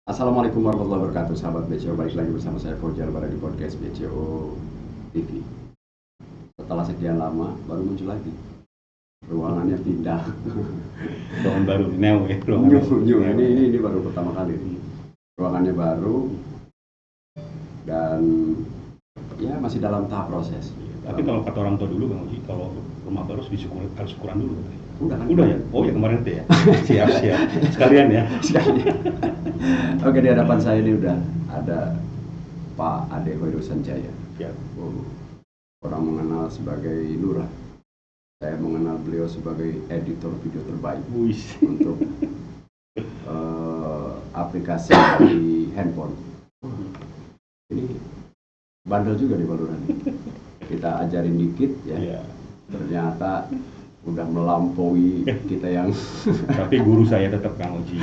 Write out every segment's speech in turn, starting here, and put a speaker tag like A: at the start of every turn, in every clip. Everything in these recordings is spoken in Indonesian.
A: Assalamualaikum warahmatullahi wabarakatuh, sahabat BCO. Balik lagi bersama saya Fauzan Bara di podcast BCO TV. Setelah sekian lama baru muncul lagi. Ruangannya pindah.
B: Ruangan baru, neo ya.
A: Ini baru pertama kali. Ruangannya baru dan ya masih dalam tahap proses.
B: Tapi kalau kata orang tua dulu Bang Uji, kalau rumah baru harus syukuran dulu.
A: Udah kan?
B: Udah ya? Oh ya kemarin itu ya. Siap. Sekalian ya.
A: Sekalian. Oke, di hadapan saya ini udah ada Pak Ade Hoirul Sanjaya.
B: Ya.
A: Orang mengenal sebagai lurah. Saya mengenal beliau sebagai editor video terbaik untuk aplikasi di handphone. Ini bandel juga nih Pak Lurah. Kita ajarin dikit ya. Ternyata udah melampaui kita yang
B: tapi guru saya tetap Kang Uji.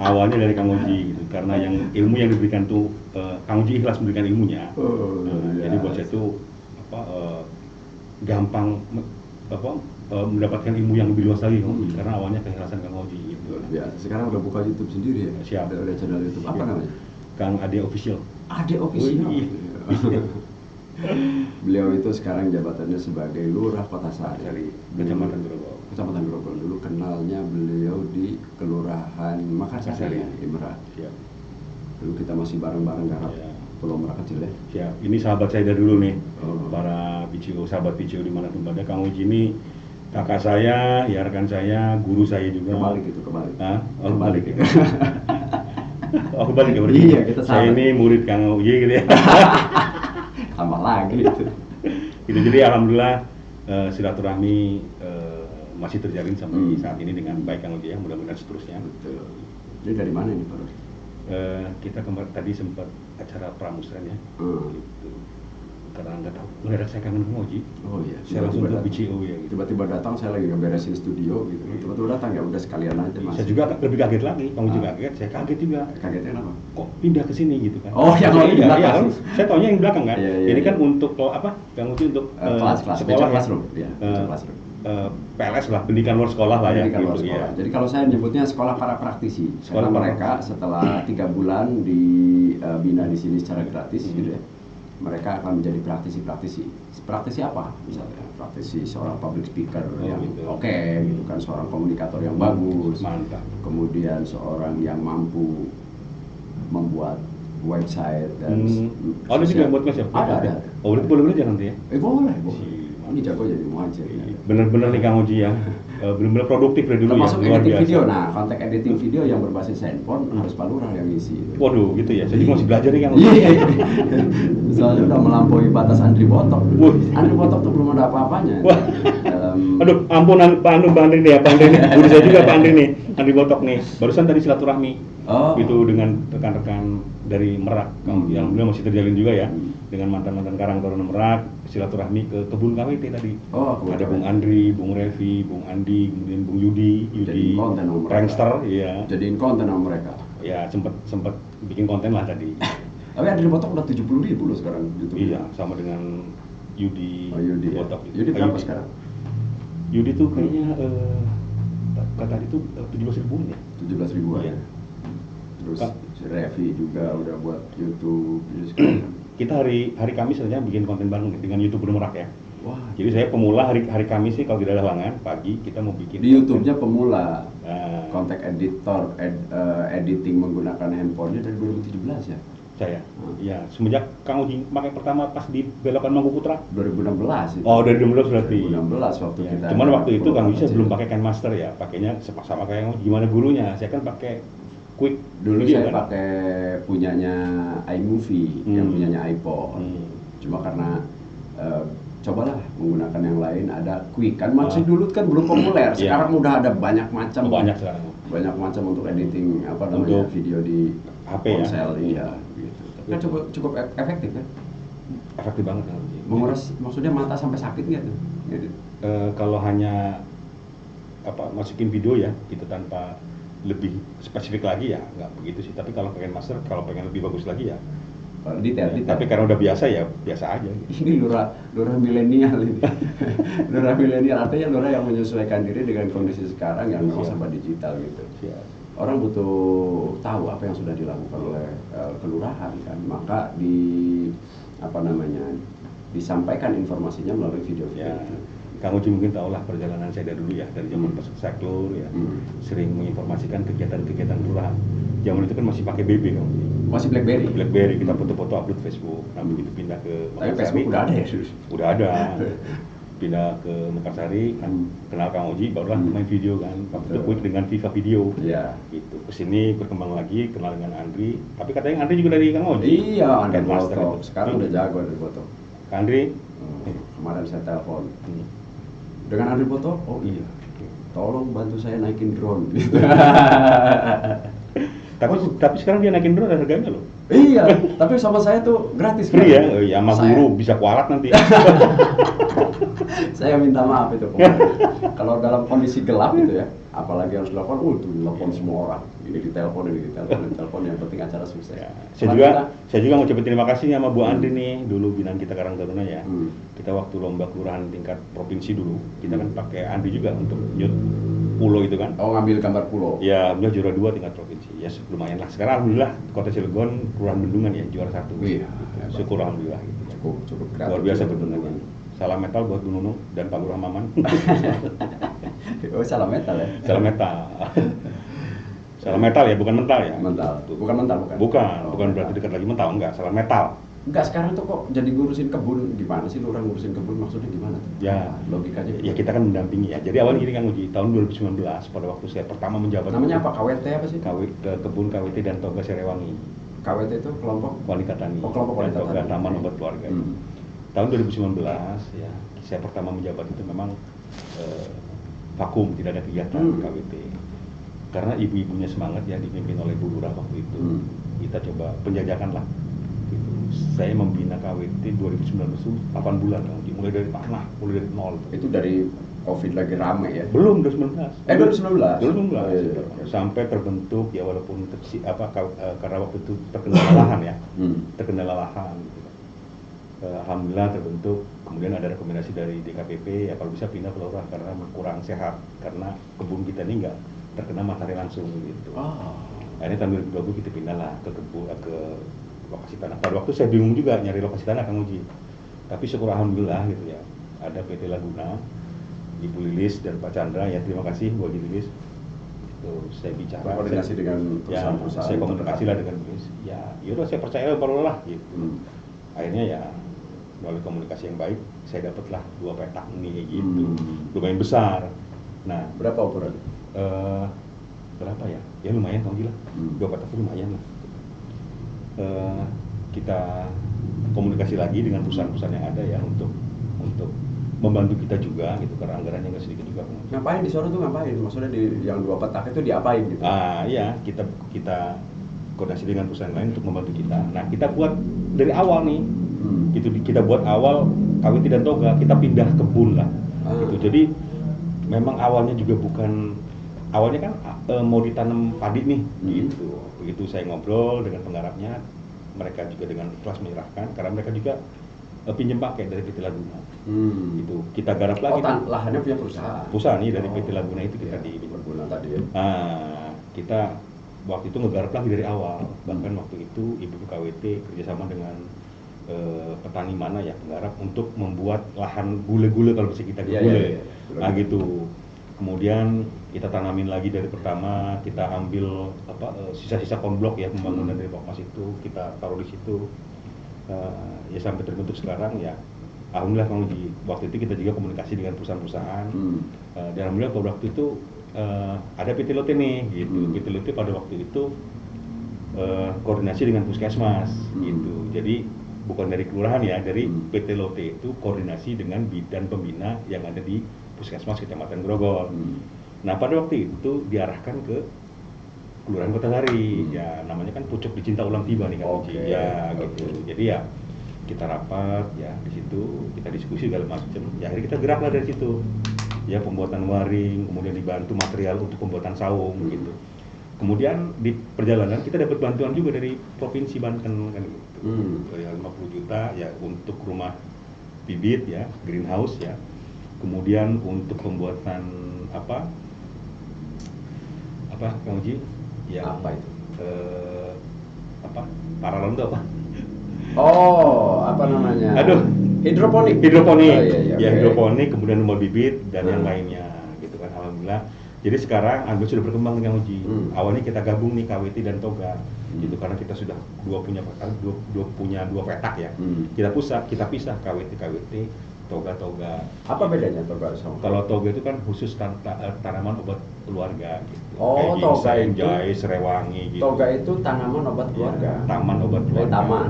B: Awalnya dari Kang Uji gitu, karena yang ilmu yang diberikan tuh Kang Uji ikhlas memberikan ilmunya. Jadi buat saya tuh gampang mendapatkan ilmu yang lebih luas lagi Kang Uji, karena awalnya keikhlasan Kang Uji gitu.
A: Biasa. Sekarang udah buka YouTube sendiri ya?
B: Siap.
A: Udah channel YouTube. Apa namanya?
B: Kang Ade Official.
A: Ade Official. Beliau itu sekarang jabatannya sebagai Lurah Kota Sari,
B: Kecamatan Grogol.
A: Kecamatan Grogol. Dulu kenalnya beliau di Kelurahan Makassar ya, di Merak.
B: Siap.
A: Dulu kita masih bareng-bareng garap Pulau Merak kecil ya.
B: Siap. Ini sahabat saya dari dulu nih. Para BCO, sahabat BCO dimanapun berada. Kang Uji ini kakak saya, ya rekan saya, guru saya juga.
A: Kebalik.
B: Kebalik ya. Oh kebalik ya berarti.
A: Iya, kita
B: saya ini murid Kang Uji gitu ya.
A: Tambah lagi itu.
B: Gitu, jadi alhamdulillah silaturahmi masih terjalin sampai saat ini dengan baik Kang Uji ya, mudah-mudahan seterusnya.
A: Betul. Jadi dari mana ini Pak?
B: Kita kemarin tadi sempat acara pramusren ya. Gitu. Karena nggak tahu, mendadak saya kangen Kang Uji.
A: Oh iya.
B: Saya langsung ke BCO ya. Gitu.
A: Tiba-tiba datang, saya lagi ngeberesin studio gitu. Tiba-tiba datang ya udah sekalian aja Mas.
B: Saya juga lebih kaget lagi, Kang Uji kaget, saya kaget juga.
A: Kagetnya kenapa?
B: Kok pindah ke sini gitu kan?
A: Oh yang di belakang.
B: Saya taunya yang belakang kan.
A: Iya,
B: ini kan
A: iya.
B: untuk apa? Kang Uji untuk
A: kelas
B: sekolah
A: classroom. Ya, classroom.
B: PLS lah, pendidikan luar sekolah lah ya.
A: Pendidikan luar
B: gitu,
A: sekolah.
B: ya.
A: Jadi kalau saya nyebutnya sekolah para praktisi. Karena mereka setelah 3 bulan dibina di sini secara gratis gitu ya. Mereka akan menjadi praktisi. Praktisi apa? Misalnya praktisi seorang public speaker yang
B: gitu.
A: oke, gitu kan, seorang komunikator yang bagus.
B: Mantap.
A: Kemudian seorang yang mampu membuat website dan
B: ada juga yang buat website?
A: Ada.
B: Oh, berarti boleh belajar nanti ya?
A: Boleh. Ini jago jadi muajir.
B: Bener-bener nih Kang Uji ya. Bener-bener produktif dari dulu
A: termasuk
B: ya, luar
A: editing
B: biasa.
A: video. Nah, konten editing video yang berbasis handphone harus Pak Lurah yang isi.
B: Waduh, gitu ya. Saya juga masih belajar nih Kang Uji.
A: Iya. Soalnya udah melampaui batas Andri Botok. Andri Botok tuh belum ada apa-apanya.
B: Wah. Aduh, ampun Pak Andri nih ya, Pak Andri nih. Guru saya juga Pak Andri nih, Andri Botok nih. Barusan tadi silaturahmi. Itu dengan rekan-rekan dari Merak, yang beliau masih terjalin juga ya, dengan mantan-mantan Karang Taruna Merak, silaturahmi ke kebun KWT tadi. Ada Bung Andri, Bung Revi, Bung Andi, kemudian Bung Yudi Prankster, iya.
A: Jadiin konten sama mereka.
B: Ya sempet bikin konten lah tadi.
A: Tapi Andri Botok udah 70.000 loh sekarang YouTube.
B: Iya, sama dengan Yudi Botok.
A: Yudi berapa sekarang?
B: Yudi tuh kayaknya tadi tuh 17.000 ya.
A: 17.000
B: Iya.
A: Terus si Revi juga udah buat YouTube.
B: Kita hari Kamis saja bikin konten bareng dengan YouTuber Merak ya.
A: Wah.
B: Jadi saya pemula hari Kamis sih kalau tidak ada halangan pagi kita mau bikin.
A: Di YouTube-nya pemula. Konten editor editing menggunakan handphonenya dari 2017 ya.
B: Saya. Ya, semenjak Kang Uji pakai pertama pas di Belokan Mangkuputra
A: 2016 itu.
B: Oh, dari 2016 berarti.
A: 2016 waktu kita.
B: Cuman waktu itu Kang Uji belum pakai KineMaster ya, pakainya sama kayak gimana gurunya. Saya kan pakai Quick.
A: Dulu saya pakai punyanya iMovie, yang punyanya iPhone. Cuma karena cobalah menggunakan yang lain, ada Quick kan masih dulu kan belum populer. Sekarang udah ada banyak macam.
B: Banyak sekarang.
A: Banyak macam untuk editing video di
B: HP
A: ponsel
B: ya.
A: Iya gitu. Tapi kan cukup efektif kan?
B: Efektif banget kan.
A: Menguras, maksudnya mata sampai sakit nggak tuh?
B: Kalau hanya masukin video ya gitu tanpa lebih spesifik lagi ya nggak begitu sih, tapi kalau pengen master, kalau pengen lebih bagus lagi ya
A: detail.
B: Tapi karena udah biasa ya biasa aja gitu.
A: Ini lurah milenial ini. Lurah milenial artinya lurah yang menyesuaikan diri dengan kondisi sekarang yang memang serba digital gitu. orang butuh tahu apa yang sudah dilakukan oleh kelurahan kan, maka disampaikan informasinya melalui video-video.
B: Kang Uji mungkin tahu lah perjalanan saya dari dulu ya, dari zaman pas Saklur ya, sering menginformasikan kegiatan-kegiatan kelurahan. Zaman itu kan masih pakai BB kan,
A: masih BlackBerry.
B: BlackBerry kita foto-foto upload Facebook. Nah begitu pindah ke
A: Tapi Facebook udah ada ya?
B: Udah ada. Pindah ke Mekarsari kan, kenal Kang Uji, barulah main video kan. Waktu itu quick dengan Viva Video.
A: Iya.
B: Gitu. Kesini berkembang lagi, kenal dengan Andri. Tapi katanya Andri juga dari Kang Uji.
A: Iya, Andri
B: Master
A: foto. Sekarang udah jago dari foto.
B: Kang Andri,
A: kemarin saya telepon. Dengan Andri foto, oh iya, tolong bantu saya naikin drone.
B: Tapi sekarang dia naikin drone ada harganya loh.
A: Iya, tapi sama saya tuh gratis.
B: Free ya? Oh, ya sama guru bisa kualat nanti.
A: Saya minta maaf itu kalau dalam kondisi gelap itu ya, apalagi harus telepon, tuh telepon semua orang. Ini ditelepon, yang penting acara sukses. Ya.
B: Saya juga mau ucapin terima kasih sama Bu Andri nih, dulu Binaan kita Karang Taruna ya. Kita waktu lomba kelurahan tingkat provinsi dulu, kita kan pakai Andri juga untuk yut pulau itu kan.
A: Oh, ngambil gambar pulau.
B: Ya, beliau juara 2 tingkat provinsi. Ya lumayan lah. Sekarang alhamdulillah Kota Cilegon Kelurahan Bendungan ya juara 1.
A: Iya.
B: Syukur alhamdulillah gitu.
A: Cukup
B: luar biasa Bendungan. Salam metal buat Bu Nunu dan Pak Lurah Maman.
A: Oh, salam metal ya.
B: Salam metal. Salam metal ya, bukan mental ya.
A: Mental. Bukan mental, bukan.
B: Bukan berarti dekat lagi mental, enggak, salam metal.
A: Enggak, sekarang tuh kok jadi ngurusin kebun, gimana sih lu orang ngurusin kebun, maksudnya gimana tuh?
B: Ya,
A: logikanya.
B: Ya kita kan mendampingi ya. Jadi awalnya gini Kang Uji, tahun 2019 pada waktu saya pertama menjabat.
A: Namanya apa? KWT apa sih?
B: Kebun KWT dan Toga Serewangi.
A: KWT itu kelompok
B: wanita tani.
A: Oh, kelompok wanita
B: Toga
A: tani.
B: Taman Obat Keluarga. Tahun 2019 ya, saya pertama menjabat itu memang vakum, tidak ada kegiatan KWT. Karena ibu-ibunya semangat ya, dipimpin oleh Bu Lurah waktu itu. Kita coba penjajakan lah. Gitu. Saya membina KWT 2019 itu 8 bulan, mulai dari tanah, mulai dari nol.
A: Itu dari COVID lagi rame ya?
B: Belum, 2019.
A: 2019?
B: 2019. Oh, iya. Sampai terbentuk ya, walaupun karena waktu itu terkendala lahan ya, terkendala lahan. Gitu. Alhamdulillah terbentuk, kemudian ada rekomendasi dari DKPP ya kalau bisa pindah ke Lurah karena kurang sehat, karena kebun kita ini enggak terkena matahari langsung gitu. Akhirnya tahun 2020 kita pindah lah ke lokasi tanah. Pada waktu saya bingung juga nyari lokasi tanah Kang Uji. Tapi syukur alhamdulillah gitu ya. Ada PT Laguna, Ibu Lilis dan Pak Chandra ya, terima kasih Bu Haji Lilis. Itu saya bicara
A: koordinasi dengan perusahaan-perusahaan.
B: Saya komunikasi lah dengan Lilis. Ya, yaudah saya percaya baru lah gitu. Akhirnya ya melalui komunikasi yang baik, saya dapatlah 2 petak nih gitu. Lumayan besar. Nah,
A: berapa ukuran?
B: Berapa ya? Ya lumayan Kang Gila. 2 petak itu lumayan lah. Kita komunikasi lagi dengan perusahaan-perusahaan yang ada ya untuk membantu kita juga gitu, karena anggarannya nggak sedikit juga.
A: Ngapain di sana tuh ngapain? Maksudnya di yang 2 petak itu diapain gitu?
B: Iya, kita koordinasi dengan perusahaan lain untuk membantu kita. Nah, kita buat dari awal nih. Gitu, kita buat awal KWT dan Toga, kita pindah kebun lah. Gitu. Jadi memang awalnya juga awalnya kan mau ditanam padi nih gitu. Begitu saya ngobrol dengan penggarapnya, mereka juga dengan ikhlas menyerahkan karena mereka juga pinjam pakai dari PT Laguna. Gitu. Kita garap lagi.
A: Lahannya punya perusahaan.
B: Perusahaan nih dari PT Laguna itu kita di
A: perkebunan tadi ya.
B: Kita waktu itu ngegarap lagi dari awal. Bahkan waktu itu Ibu KWT kerjasama dengan petani mana ya, penggarap untuk membuat lahan gule-gule, kalau bisa kita gule. Nah gitu. Kemudian kita tanamin lagi dari pertama, kita ambil sisa-sisa konblok ya, pembangunan dari Pokmas itu kita taruh di situ. Ya sampai terbentuk sekarang ya. Alhamdulillah Kang Uji, waktu itu kita juga komunikasi dengan perusahaan-perusahaan. Dan alhamdulillah pada waktu itu ada PT Lote nih gitu. PT Lote pada waktu itu koordinasi dengan Puskesmas gitu. Jadi bukan dari kelurahan ya, dari PT Lote itu koordinasi dengan bidan pembina yang ada di Puskesmas Kecamatan Grogol. Nah pada waktu itu diarahkan ke Kelurahan Kota Sari, ya namanya kan Pucuk Dicinta Ulang Tiba nih Kang Uji, gitu. Jadi ya kita rapat ya di situ, kita diskusi segala macam. Ya akhirnya kita geraklah dari situ. Ya pembuatan waring, kemudian dibantu material untuk pembuatan saung gitu. Kemudian di perjalanan kita dapat bantuan juga dari Provinsi Banten kan gitu. 50 juta ya untuk rumah bibit ya, greenhouse ya. Kemudian untuk pembuatan apa Kang Uji? yang
A: apa itu?
B: Apa? Paralon itu apa?
A: Oh, apa namanya?
B: Aduh,
A: hidroponik.
B: Hidroponik.
A: Oh, iya,
B: Ya,
A: okay.
B: hidroponik, kemudian numbuh bibit dan yang lainnya gitu kan, alhamdulillah. Jadi sekarang Alhamdulillah sudah berkembang nih Kang Uji. Awalnya kita gabung nih KWT dan Toga. Gitu karena kita sudah punya dua petak ya. Kita pisah KWT toga.
A: Apa bedanya toga sama?
B: Kalau toga itu kan khusus tanaman obat keluarga gitu.
A: Oh,
B: kayak
A: toga
B: ginseng,
A: itu
B: jahe, serewangi gitu.
A: Toga itu tanaman obat keluarga.
B: Ya, taman obat keluarga.
A: Taman.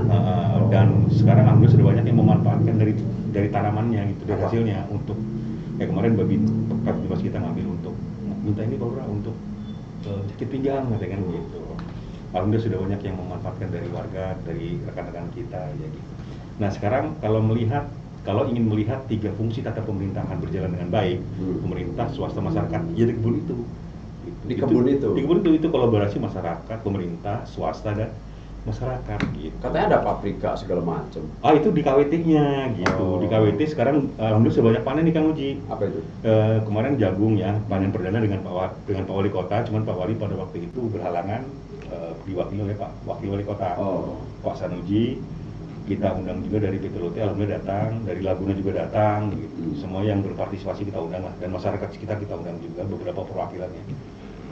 B: Dan sekarang alhamdulillah sudah banyak yang memanfaatkan dari tanamannya gitu, dari hasilnya untuk kayak kemarin Babin kita ngambil untuk minta ini Pak Lurah untuk sakit pinggang kan gitu. Alhamdulillah sudah banyak yang memanfaatkan dari warga, dari rekan-rekan kita ya gitu. Nah, sekarang kalau ingin melihat tiga fungsi tata pemerintahan berjalan dengan baik, pemerintah, swasta, masyarakat, ya di kebun itu.
A: Di kebun
B: itu kolaborasi masyarakat, pemerintah, swasta dan masyarakat gitu.
A: Katanya ada paprika segala macam.
B: Itu di KWT-nya gitu. Di KWT sekarang alhamdulillah sudah banyak panen nih Kang Uji.
A: Apa itu?
B: Kemarin jagung ya, panen perdana dengan Pak Wali Kota, cuman Pak Wali pada waktu itu berhalangan diwakili oleh Pak Wakil Wali Kota. Pak Sanuji. Kita undang juga dari PTLT, alhamdulillah datang, dari Laguna juga datang, gitu. Semua yang berpartisipasi kita undang lah, dan masyarakat sekitar kita undang juga beberapa perwakilannya.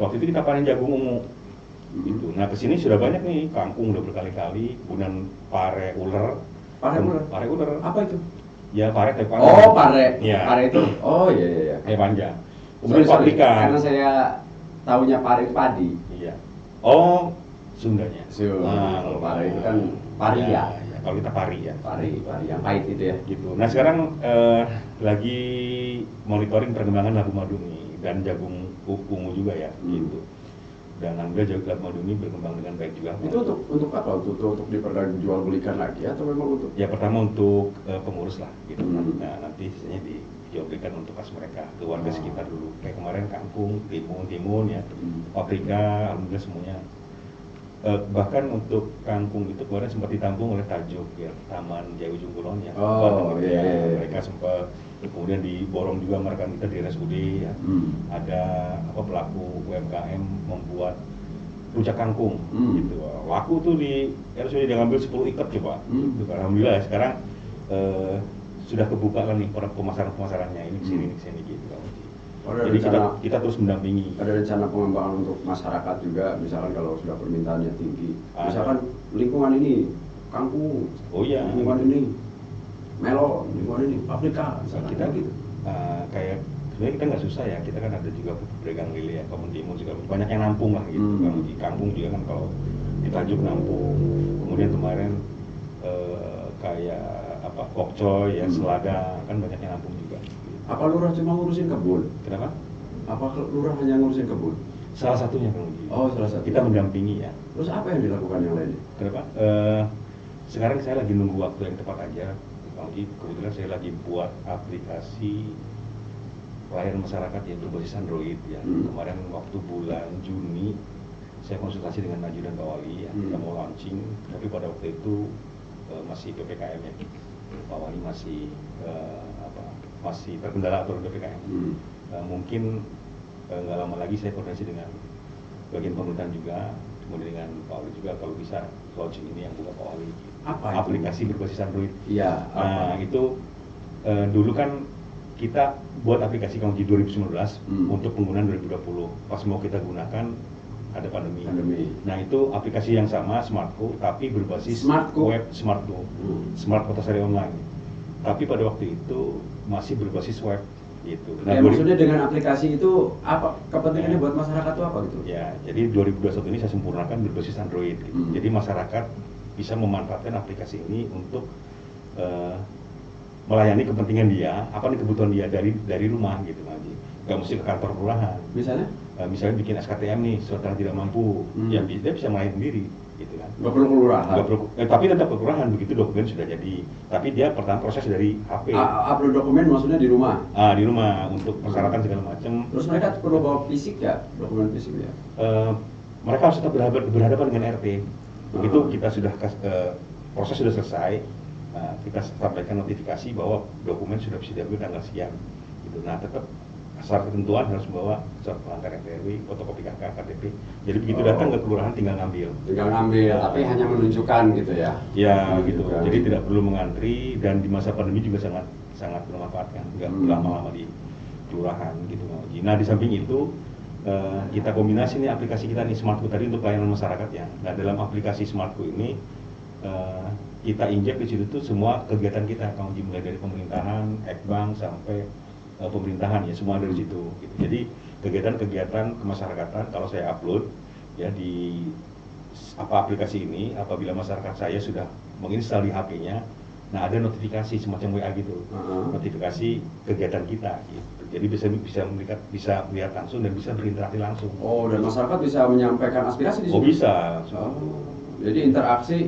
B: Waktu itu kita panen jagung ungu, gitu. Nah kesini sudah banyak nih, kangkung udah berkali-kali, kemudian pare uler. Pare uler.
A: Apa itu?
B: Ya pare kayak panjang.
A: Oh pare.
B: Ya.
A: Pare itu. Oh iya.
B: Kayak panjang. Kemudian paprika.
A: Karena saya tahunya pare padi.
B: Iya. Oh Sundanya.
A: Kalau pare itu kan pari ya.
B: Kalau kita pari ya,
A: pari yang pahit itu ya.
B: Gitu. Nah sekarang lagi monitoring perkembangan labu madu nih dan jagung ungu juga ya, gitu. Dan alhamdulillah labu madu ini berkembang dengan baik juga.
A: Itu untuk apa? Untuk diperjualbelikan lagi atau memang untuk?
B: Ya pertama untuk pengurus lah, gitu. Nah nanti sisanya dijualbelikan untuk kas mereka ke warga sekitar dulu. Kayak kemarin kangkung, timun ya, paprika, alhamdulillah semuanya. Bahkan untuk kangkung itu kemarin sempat ditampung oleh Tajuk ya, Taman Jaya Ujung Kulon ya. Mereka sempat, kemudian diborong juga mereka kita di RSUD ya. Ada pelaku UMKM membuat rujak kangkung gitu. Laku tuh di RSUD dia ngambil 10 ikat coba. Gitu. Alhamdulillah sekarang sudah kebuka lah nih pemasarannya ini kesini gitu. Jadi kita terus mendampingi.
A: Ada rencana pengembangan untuk masyarakat juga, misalkan kalau sudah permintaannya tinggi, misalkan lingkungan ini kangkung, lingkungan ini melon, lingkungan ini paprika,
B: kita gitu. Kayak sebenarnya kita nggak susah ya, kita kan ada juga pedagang lele ya, kebun timun juga banyak yang nampung lah gitu. Di kangkung juga kan kalau di Tajuk nampung, kemudian kemarin kayak pokcoy ya, selada kan banyak yang nampung juga.
A: Apa lurah cuma ngurusin kebun?
B: Kenapa?
A: Apa lurah hanya ngurusin kebun?
B: Salah satunya Kang Uji.
A: Oh, salah satu.
B: Kita mendampingi ya.
A: Terus apa yang dilakukan yang lainnya?
B: Kenapa? Sekarang saya lagi nunggu waktu yang tepat aja, Kang Uji. Kebetulan saya lagi buat aplikasi pelayanan masyarakat yang berbasis Android ya. Kemarin waktu bulan Juni saya konsultasi dengan Naju dan Pak Wali ya. Kita mau launching, tapi pada waktu itu masih PPKM ya. Pak Wali masih masih terkendala aturan PPKM. Mungkin nggak lama lagi saya koordinasi dengan bagian pemerintahan juga, kemudian dengan Pak Wali juga kalau bisa launching ini yang buka Pak Wali.
A: Apa
B: aplikasi berbasis Android.
A: Iya.
B: Nah itu dulu kan kita buat aplikasi Kang Uji 2019 untuk penggunaan 2020. Pas mau kita gunakan ada pandemi. Nah itu aplikasi yang sama Smartco tapi berbasis web Smartco, Smart Kota Sari Online. Tapi pada waktu itu masih berbasis web gitu.
A: Nah, maksudnya dengan aplikasi itu apa kepentingannya buat masyarakat itu apa gitu?
B: Ya, jadi 2021 ini saya sempurnakan berbasis Android gitu. Jadi masyarakat bisa memanfaatkan aplikasi ini untuk melayani kepentingan dia, apa nih kebutuhan dia dari rumah gitu nanti. Gak mesti ke kantor kelurahan. Misalnya bikin SKTM nih, saudara tidak mampu, ya dia bisa melayani sendiri. Gitu kan.
A: Nggak perlu kelurahan.
B: Tapi tetap ke kelurahan begitu dokumen sudah jadi. Tapi dia pertama proses dari HP.
A: Upload dokumen maksudnya di rumah.
B: Di rumah untuk persyaratan segala macam.
A: Terus mereka perlu bawa fisik ya, dokumen fisik ya.
B: Mereka harus tetap berhadapan dengan RT. Begitu kita sudah proses sudah selesai, kita sampaikan notifikasi bahwa dokumen sudah bisa diambil tanggal sekian. Gitu. Nah tetap syarat ketentuan harus membawa surat pengantar RT/RW, fotokopi KK, KTP. Jadi begitu datang ke kelurahan tinggal ngambil.
A: Tapi hanya menunjukkan gitu ya?
B: Ya gitu. Jadi tidak perlu mengantri, dan di masa pandemi juga sangat bermanfaat kan, nggak lama-lama di kelurahan gitu. Nah di samping itu kita kombinasi nih aplikasi kita nih Smartku tadi untuk pelayanan masyarakat ya. Nah dalam aplikasi Smartku ini kita injek di situ tuh semua kegiatan kita, mulai dari pemerintahan, Ekbank sampai pemerintahan ya, semua dari situ. Gitu. Jadi kegiatan-kegiatan kemasyarakatan kalau saya upload ya di aplikasi ini, apabila masyarakat saya sudah menginstal di HP-nya, nah ada notifikasi semacam WA gitu, notifikasi kegiatan kita. Gitu. Jadi bisa melihat langsung dan bisa berinteraksi langsung.
A: Oh, dan masyarakat bisa menyampaikan aspirasi di sini?
B: Oh bisa.
A: Jadi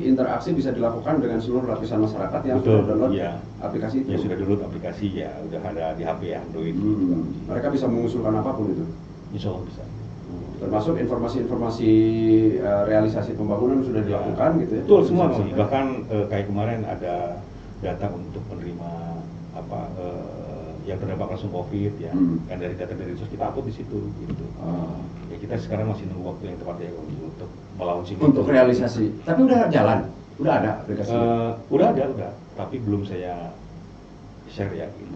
A: interaksi bisa dilakukan dengan seluruh lapisan masyarakat yang sudah download aplikasi itu.
B: Ya sudah download aplikasi ya, udah ada di HP ya, Android.
A: Mereka bisa mengusulkan apapun itu.
B: Insya Allah bisa.
A: Termasuk informasi-informasi realisasi pembangunan sudah dilakukan gitu ya.
B: Betul semua. Bahkan kayak kemarin ada data untuk menerima yang terdampak langsung COVID ya, kan dari data dari sos kita upload di situ gitu. Ya kita sekarang masih nunggu waktu yang tepat ya untuk melaunching.
A: Untuk realisasi, tapi udah jalan, udah ada aplikasi.
B: Udah ada, tapi belum saya share ya gitu.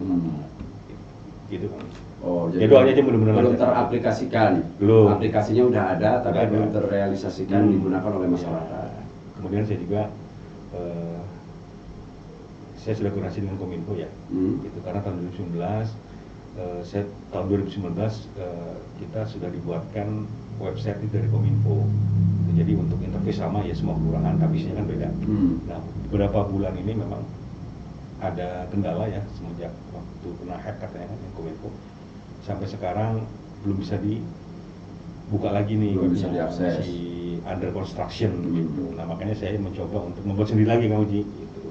B: Gitu kan.
A: Oh, jadi
B: doanya aja benar-benar
A: belum teraplikasikan.
B: Belum.
A: Aplikasinya udah ada, tapi belum terrealisasikan digunakan oleh masyarakat.
B: Kemudian saya juga saya sudah koordinasi dengan Kominfo ya, gitu, karena tahun 2019, tahun 2019 kita sudah dibuatkan website dari Kominfo. Jadi untuk interface sama ya semua kelurahan, tapi isinya kan beda. Nah beberapa bulan ini memang ada kendala ya semenjak waktu kena hack katanya kan Kominfo, sampai sekarang belum bisa dibuka lagi nih,
A: belum bisa diakses,
B: under construction gitu. Nah makanya saya mencoba untuk membuat sendiri lagi Kang Uji.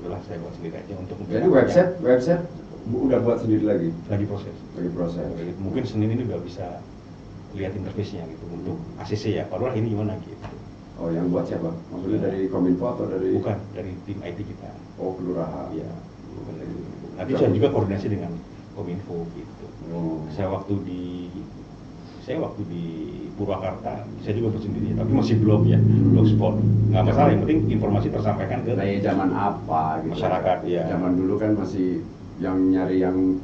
B: Udahlah saya buat sendiri aja untuk.
A: Jadi website udah buat sendiri lagi
B: proses. Mungkin Senin ini udah bisa lihat interface-nya gitu untuk ACC ya. Kalau ini gimana gitu.
A: Oh, yang buat siapa? Maksudnya dari Kominfo atau dari?
B: Bukan, dari tim IT kita.
A: Oh, kelurahan.
B: Iya. Bukan dari. Nanti saya juga koordinasi dengan Kominfo gitu. Saya waktu di Purwakarta, saya juga buat sendiri, tapi masih blog ya, blogspot. Nggak masalah, yang penting informasi tersampaikan ke
A: zaman apa gitu.
B: Masyarakat ya.
A: Zaman dulu kan masih nyari yang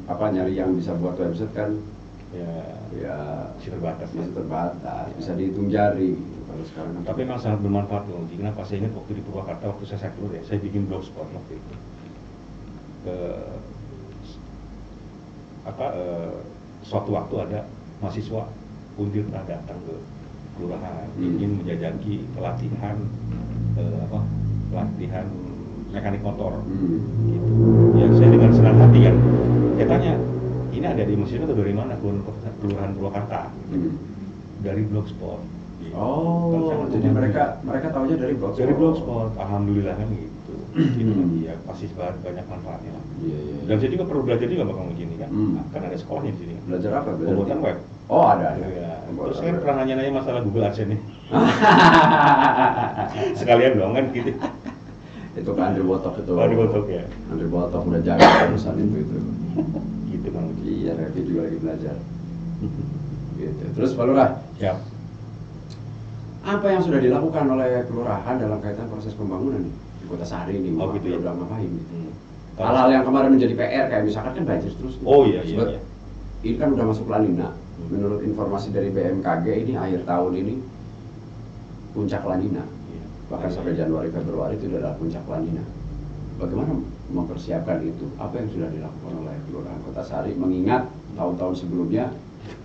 A: bisa buat website kan ya
B: masih terbatas.
A: Bisa dihitung jari gitu. Kalau sekarang
B: tapi memang sangat bermanfaat loh. Kenapa saya ingat waktu di Purwakarta, waktu saya keluar ya, saya bikin blogspot waktu itu. Suatu waktu ada mahasiswa Undir pernah datang ke kelurahan ingin menjajaki pelatihan mekanik motor gitu. Ya saya dengan senang hati kan, saya tanya, ini ada di mahasiswa atau dari mana? Kelurahan Purwakarta gitu. Dari blogspot gitu.
A: Oh, jadi mereka tahunya dari blogspot.
B: Dari blogspot, alhamdulillah kan gitu. Itu ya pasti banyak manfaatnya lah.
A: Iya.
B: Dan saya juga perlu belajar juga bakal begini kan. Kan ada sekolahnya di sini.
A: Belajar apa?
B: Pembuatan web.
A: Oh, ada.
B: Ya. Terus kan pernah nanya masalah Google AdSense nih. Sekalian dong kan gitu.
A: Itu kan Andri Botok itu.
B: Andri Botok ya.
A: Andri Botok udah jaga urusan itu.
B: Gitu kan.
A: Iya, Revi juga lagi belajar. Gitu. Terus Pak Lurah.
B: Ya.
A: Apa yang sudah dilakukan oleh kelurahan dalam kaitan proses pembangunan di Kota Sari ini?
B: Oh gitu ya.
A: Udah ngapain gitu. Hal-hal yang kemarin menjadi PR kayak misalkan kan banjir terus.
B: Oh iya.
A: Ini kan udah masuk La Nina. Menurut informasi dari BMKG ini akhir tahun ini puncak La Nina. Bahkan sampai Januari Februari itu adalah puncak La Nina. Bagaimana mempersiapkan itu? Apa yang sudah dilakukan oleh Kelurahan Kota Sari mengingat tahun-tahun sebelumnya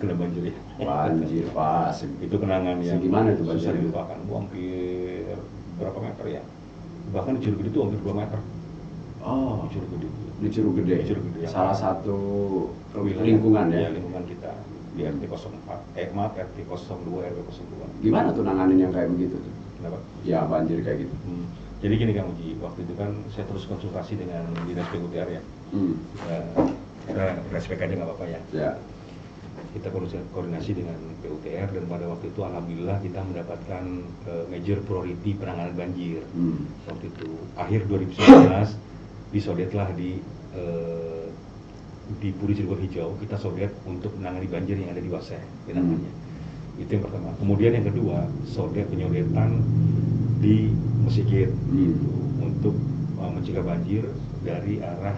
B: kena banjir ya?
A: Banjir Pak.
B: Itu kenangan yang
A: segimana itu banjir?
B: Susah dilupakan. Hampir berapa meter ya? Bahkan di Curug Gede itu hampir 2 meter.
A: Oh,
B: di Curug Gede.
A: Di Curug Gede. Salah satu lingkungan ya?
B: Lingkungan kita di RT 04, RT 02, RW 02.
A: Gimana tuh nanganin yang kayak begitu tuh?
B: Kenapa?
A: Ya banjir kayak gitu.
B: Jadi gini Kang Uji, waktu itu kan saya terus konsultasi dengan Dinas PUTR ya. Kita SPK aja nggak apa-apa ya.
A: Ya.
B: Kita koordinasi dengan PUTR dan pada waktu itu alhamdulillah kita mendapatkan major priority penanganan banjir. Waktu itu akhir 2019 disodetlah di di Puri Cirebon Hijau kita sodet untuk menangani banjir yang ada di Waseh, namanya. Itu yang pertama. Kemudian yang kedua, sodet penyodetan di Mesigit gitu, untuk mencegah banjir dari arah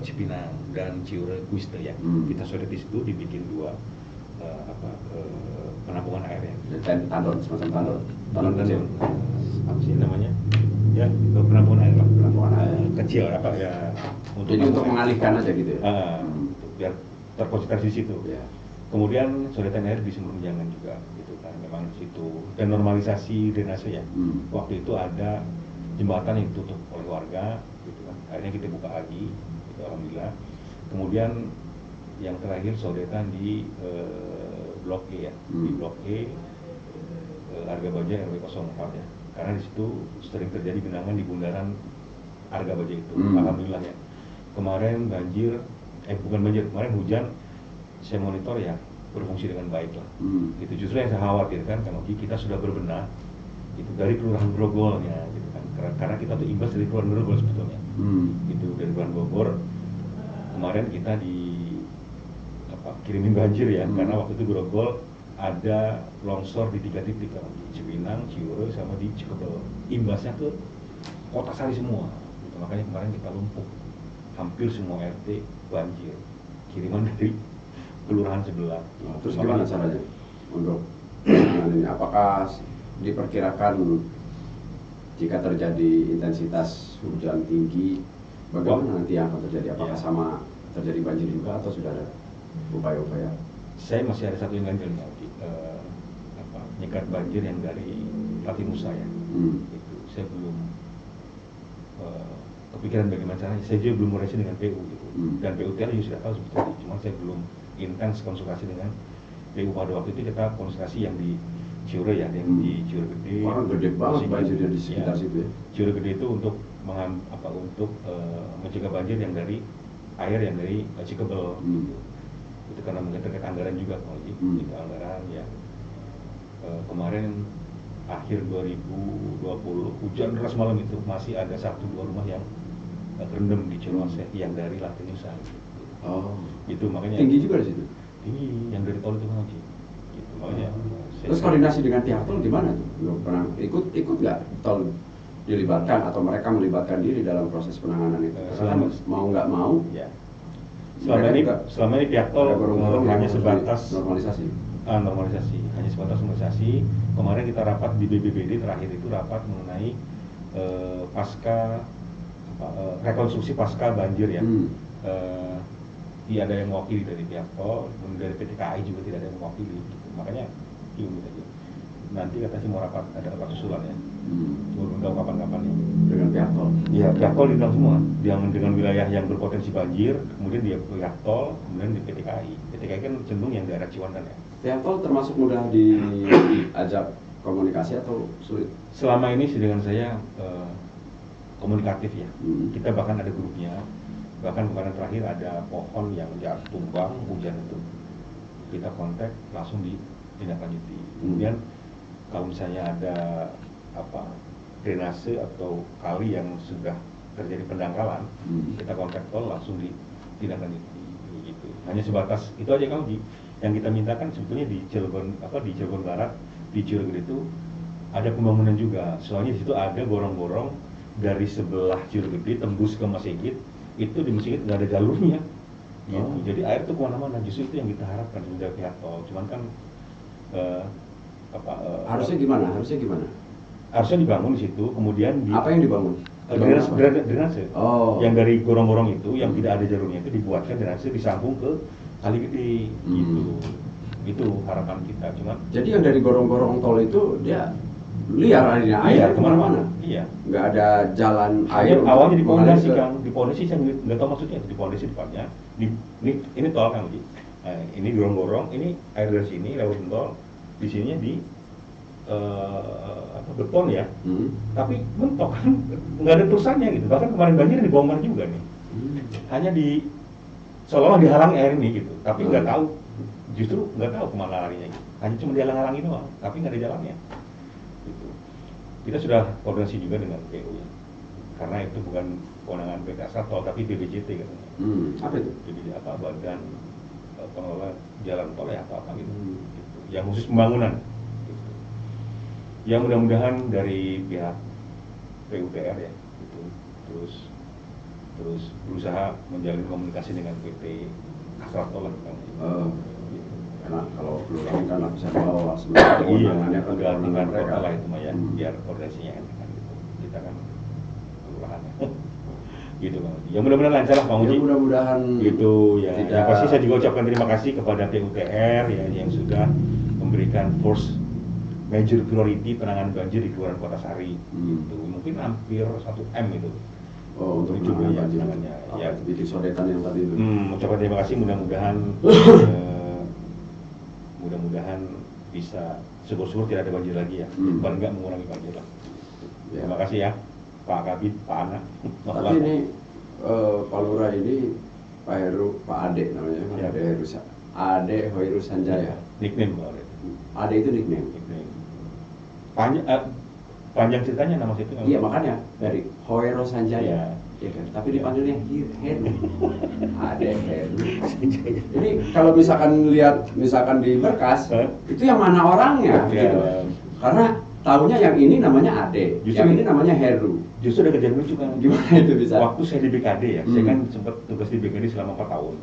B: Cipinang dan Ciure Kuiste ya. Kita sodet di situ, dibikin dua penampungan air ya.
A: Tandon, semacam tandon kecil.
B: Apa sih namanya? Ya, penampungan air lah.
A: Penampungan air
B: kecil apa ya?
A: Jadi untuk mengalihkan aja gitu ya.
B: Biar terkonsentrasi di situ.
A: Ya.
B: Kemudian sodetan air di Sumber Menjangan juga, gitu kan. Memang di situ. Dan normalisasi drainase ya. Waktu itu ada jembatan yang ditutup oleh warga, gitu kan. Akhirnya kita buka lagi, gitu, alhamdulillah. Kemudian yang terakhir sodetan di Blok E ya, di Blok E, Arga Baja RW 04 ya. Karena di situ sering terjadi genangan di bundaran Arga Baja itu. Alhamdulillah ya. Kemarin banjir, bukan banjir, kemarin hujan, saya monitor ya berfungsi dengan baik lah. Itu justru yang saya khawatirkan kalau kita sudah berbenah itu dari Kelurahan Grogolnya, gitu kan. Karena kita tuh imbas dari Kelurahan Grogol sebetulnya. Itu dari Kelurahan Bogor. Kemarin kita kirimin banjir ya, karena waktu itu Grogol ada longsor di 3 titik, di Cipinang, Ciure, sama di Cikebel. Imbasnya ke Kota Sari semua. Gitu. Makanya kemarin kita lumpuh. Hampir semua RT banjir. Kiriman dari kelurahan sebelah.
A: Terus gimana caranya untuk ini? Apakah diperkirakan jika terjadi intensitas hujan tinggi, bagaimana nanti yang akan terjadi? Apakah sama terjadi banjir juga atau sudah ada upaya-upaya?
B: Saya masih ada satu yang ganjil nih, nyekat banjir yang dari Latimusa ya. Itu saya belum kepikiran bagaimana caranya. Saya juga belum koordinasi dengan PU gitu. Dan PUTR juga sudah tahu sebetulnya, cuma saya belum intens konsultasi dengan PU. Pada waktu itu kita konsultasi yang di Ciure ya, yang di Ciure Gede.
A: Orang gede banget banjirnya di sekitar situ ya.
B: Ciure Gede itu untuk mencegah banjir yang dari air yang dari Cikebel. Itu karena mungkin terkait anggaran juga kalau itu anggaran ya. Kemarin akhir 2020 hujan deras malam itu masih ada 1-2 rumah yang terendam di Ciroase yang dari Latinusa gitu. Itu makanya
A: tinggi juga di situ.
B: Tinggi yang dari tol itu lagi. Gitu makanya.
A: Terus koordinasi dengan pihak tol gimana tuh? Pernah ikut nggak tol dilibatkan atau mereka melibatkan diri dalam proses penanganan itu? Karena mau nggak mau. Ya.
B: Selama ini pihak tol hanya sebatas
A: normalisasi.
B: Hanya sebatas normalisasi. Kemarin kita rapat di BBBD, terakhir itu rapat mengenai pasca rekonstruksi pasca banjir ya. Ada yang mewakili dari pihak tol, dari PT KAI juga tidak ada yang mewakili. Gitu. Makanya aja. Nanti katanya mau rapat, ada rapat susulan ya. Belum tahu kapan-kapan ya.
A: Dengan pihak tol?
B: Iya, pihak tol diundang semua. Dengan wilayah yang berpotensi banjir, kemudian dia pihak tol, kemudian di PT KAI. PT KAI kan cenderung yang daerah Ciwandan ya.
A: Pihak tol termasuk mudah diajak komunikasi atau sulit?
B: Selama ini sih dengan saya komunikatif ya. Kita bahkan ada grupnya. Bahkan kemarin terakhir ada pohon yang jatuh tumbang hujan itu. Kita kontak langsung ditindaklanjuti. Kemudian kalau misalnya ada drainase atau kali yang sudah terjadi pendangkalan, kita kontak tol langsung ditindaklanjuti gitu. Hanya sebatas itu aja Kang Uji. Yang kita mintakan sebetulnya di Cirebon Barat, di Ciure Gede itu ada pembangunan juga. Soalnya di situ ada gorong-gorong dari sebelah Ciure Gede tembus ke Mesigit, itu di Mesigit nggak ada jalurnya. Gitu. Jadi air itu kemana-mana. Justru itu yang kita harapkan dari pihak tol. Cuman kan
A: harusnya gimana?
B: Harusnya dibangun di situ, kemudian
A: apa yang dibangun?
B: Drainase. Yang dari gorong-gorong itu, yang tidak ada jalurnya itu dibuatkan drainase disambung ke Kali Gede, gitu. Itu harapan kita. Cuman
A: jadi yang dari gorong-gorong tol itu dia liar air kemana-mana.
B: Iya.
A: Nggak ada jalan air.
B: Awalnya di pondasi Kang, di pondasi saya nggak tahu maksudnya itu di pondasi depannya. Ini tol Kang Uji. Ini gorong-gorong, ini air dari sini lewat tol, di sininya di beton ya. Tapi mentok kan nggak ada terusannya gitu. Bahkan kemarin banjir dibongkar juga nih. Hanya seolah-olah dihalangi air ini gitu. Tapi nggak tahu, justru nggak tahu kemana larinya gitu. Hanya cuma dihalang-halangi doang, tapi nggak ada jalannya. Gitu. Kita sudah koordinasi juga dengan PU ya. karena itu bukan kewenangan PT Asal Tol tapi BPJT katanya.
A: Apa itu?
B: BPJT apa badan pengelola jalan tol ya apa gitu. Gitu. Yang khusus pembangunan. Gitu. Ya mudah-mudahan dari pihak PUTR ya, gitu. Terus berusaha menjalin komunikasi dengan PT Asal Tol kan. Gitu.
A: Karena kalau kelurahan kan nggak bisa bawa sebenarnya kewenangannya kan
B: udah tinggal
A: mereka
B: kota lah itu mah ya, biar koordinasinya enak kan gitu. Kita kan kelurahan gitu Bang. Ya mudah-mudahan lancar lah Bang Uji.
A: Ya mudah-mudahan
B: gitu ya.
A: Tidak...
B: Yang pasti saya juga ucapkan terima kasih kepada PUTR ya yang sudah memberikan first major priority penanganan banjir di Kelurahan Kota Sari. Gitu. Mungkin hampir 1 M itu.
A: Oh, untuk penanganan banjir.
B: Ya,
A: bikin sodetan yang tadi itu.
B: Ucapkan terima kasih, mudah-mudahan mudah-mudahan bisa syukur-syukur tidak ada banjir lagi ya. Paling nggak mengurangi banjir lah. Ya. Terima kasih ya Pak Kabid, Pak Ana.
A: Tapi ini Pak Lurah ini Pak Heru, Pak Ade namanya, ya. Ade Hoiru Sanjaya.
B: Nickname Pak Ade.
A: Ade itu nickname.
B: Panjang ceritanya nama situ.
A: Iya makanya dari Hoiru Sanjaya. Ya kan? Tapi dipanggilnya Heru. Ade Heru. Ini kalau misalkan lihat di berkas, itu yang mana orangnya? Gitu. Karena tahunya yang ini namanya Ade, yang ini namanya Heru.
B: Justru ada kejadian lucu kan.
A: Gimana itu bisa?
B: Waktu saya di BKD ya, saya kan sempat tugas di BKD selama 4 tahun,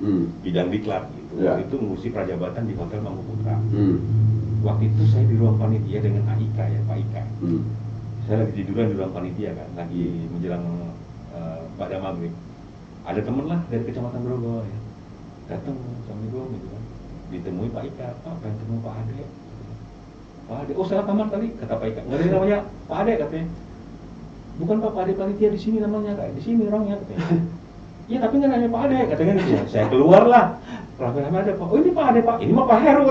B: bidang diklat gitu. Waktu itu ngurusi prajabatan di Hotel Mangkuputra. Waktu itu saya di ruang panitia dengan Aika ya, Pak Ika. Saya lagi tiduran di ruang panitia kan, lagi menjelang pada maghrib. Ada temen lah dari Kecamatan Grogol ya, datang sama gue gitu kan, ditemui Pak Ika, Pak pengen ketemu Pak Ade. Pak Ade, oh salah kamar kali, kata Pak Ika. Nggak ada namanya Pak Ade katanya. Bukan Pak Ade panitia di sini namanya, kayak di sini orangnya katanya. Iya tapi nggak nanya Pak Ade katanya gitu. Saya keluar lah. Rame-rame ada Pak. Oh ini Pak Ade Pak, ini mah Pak Heru.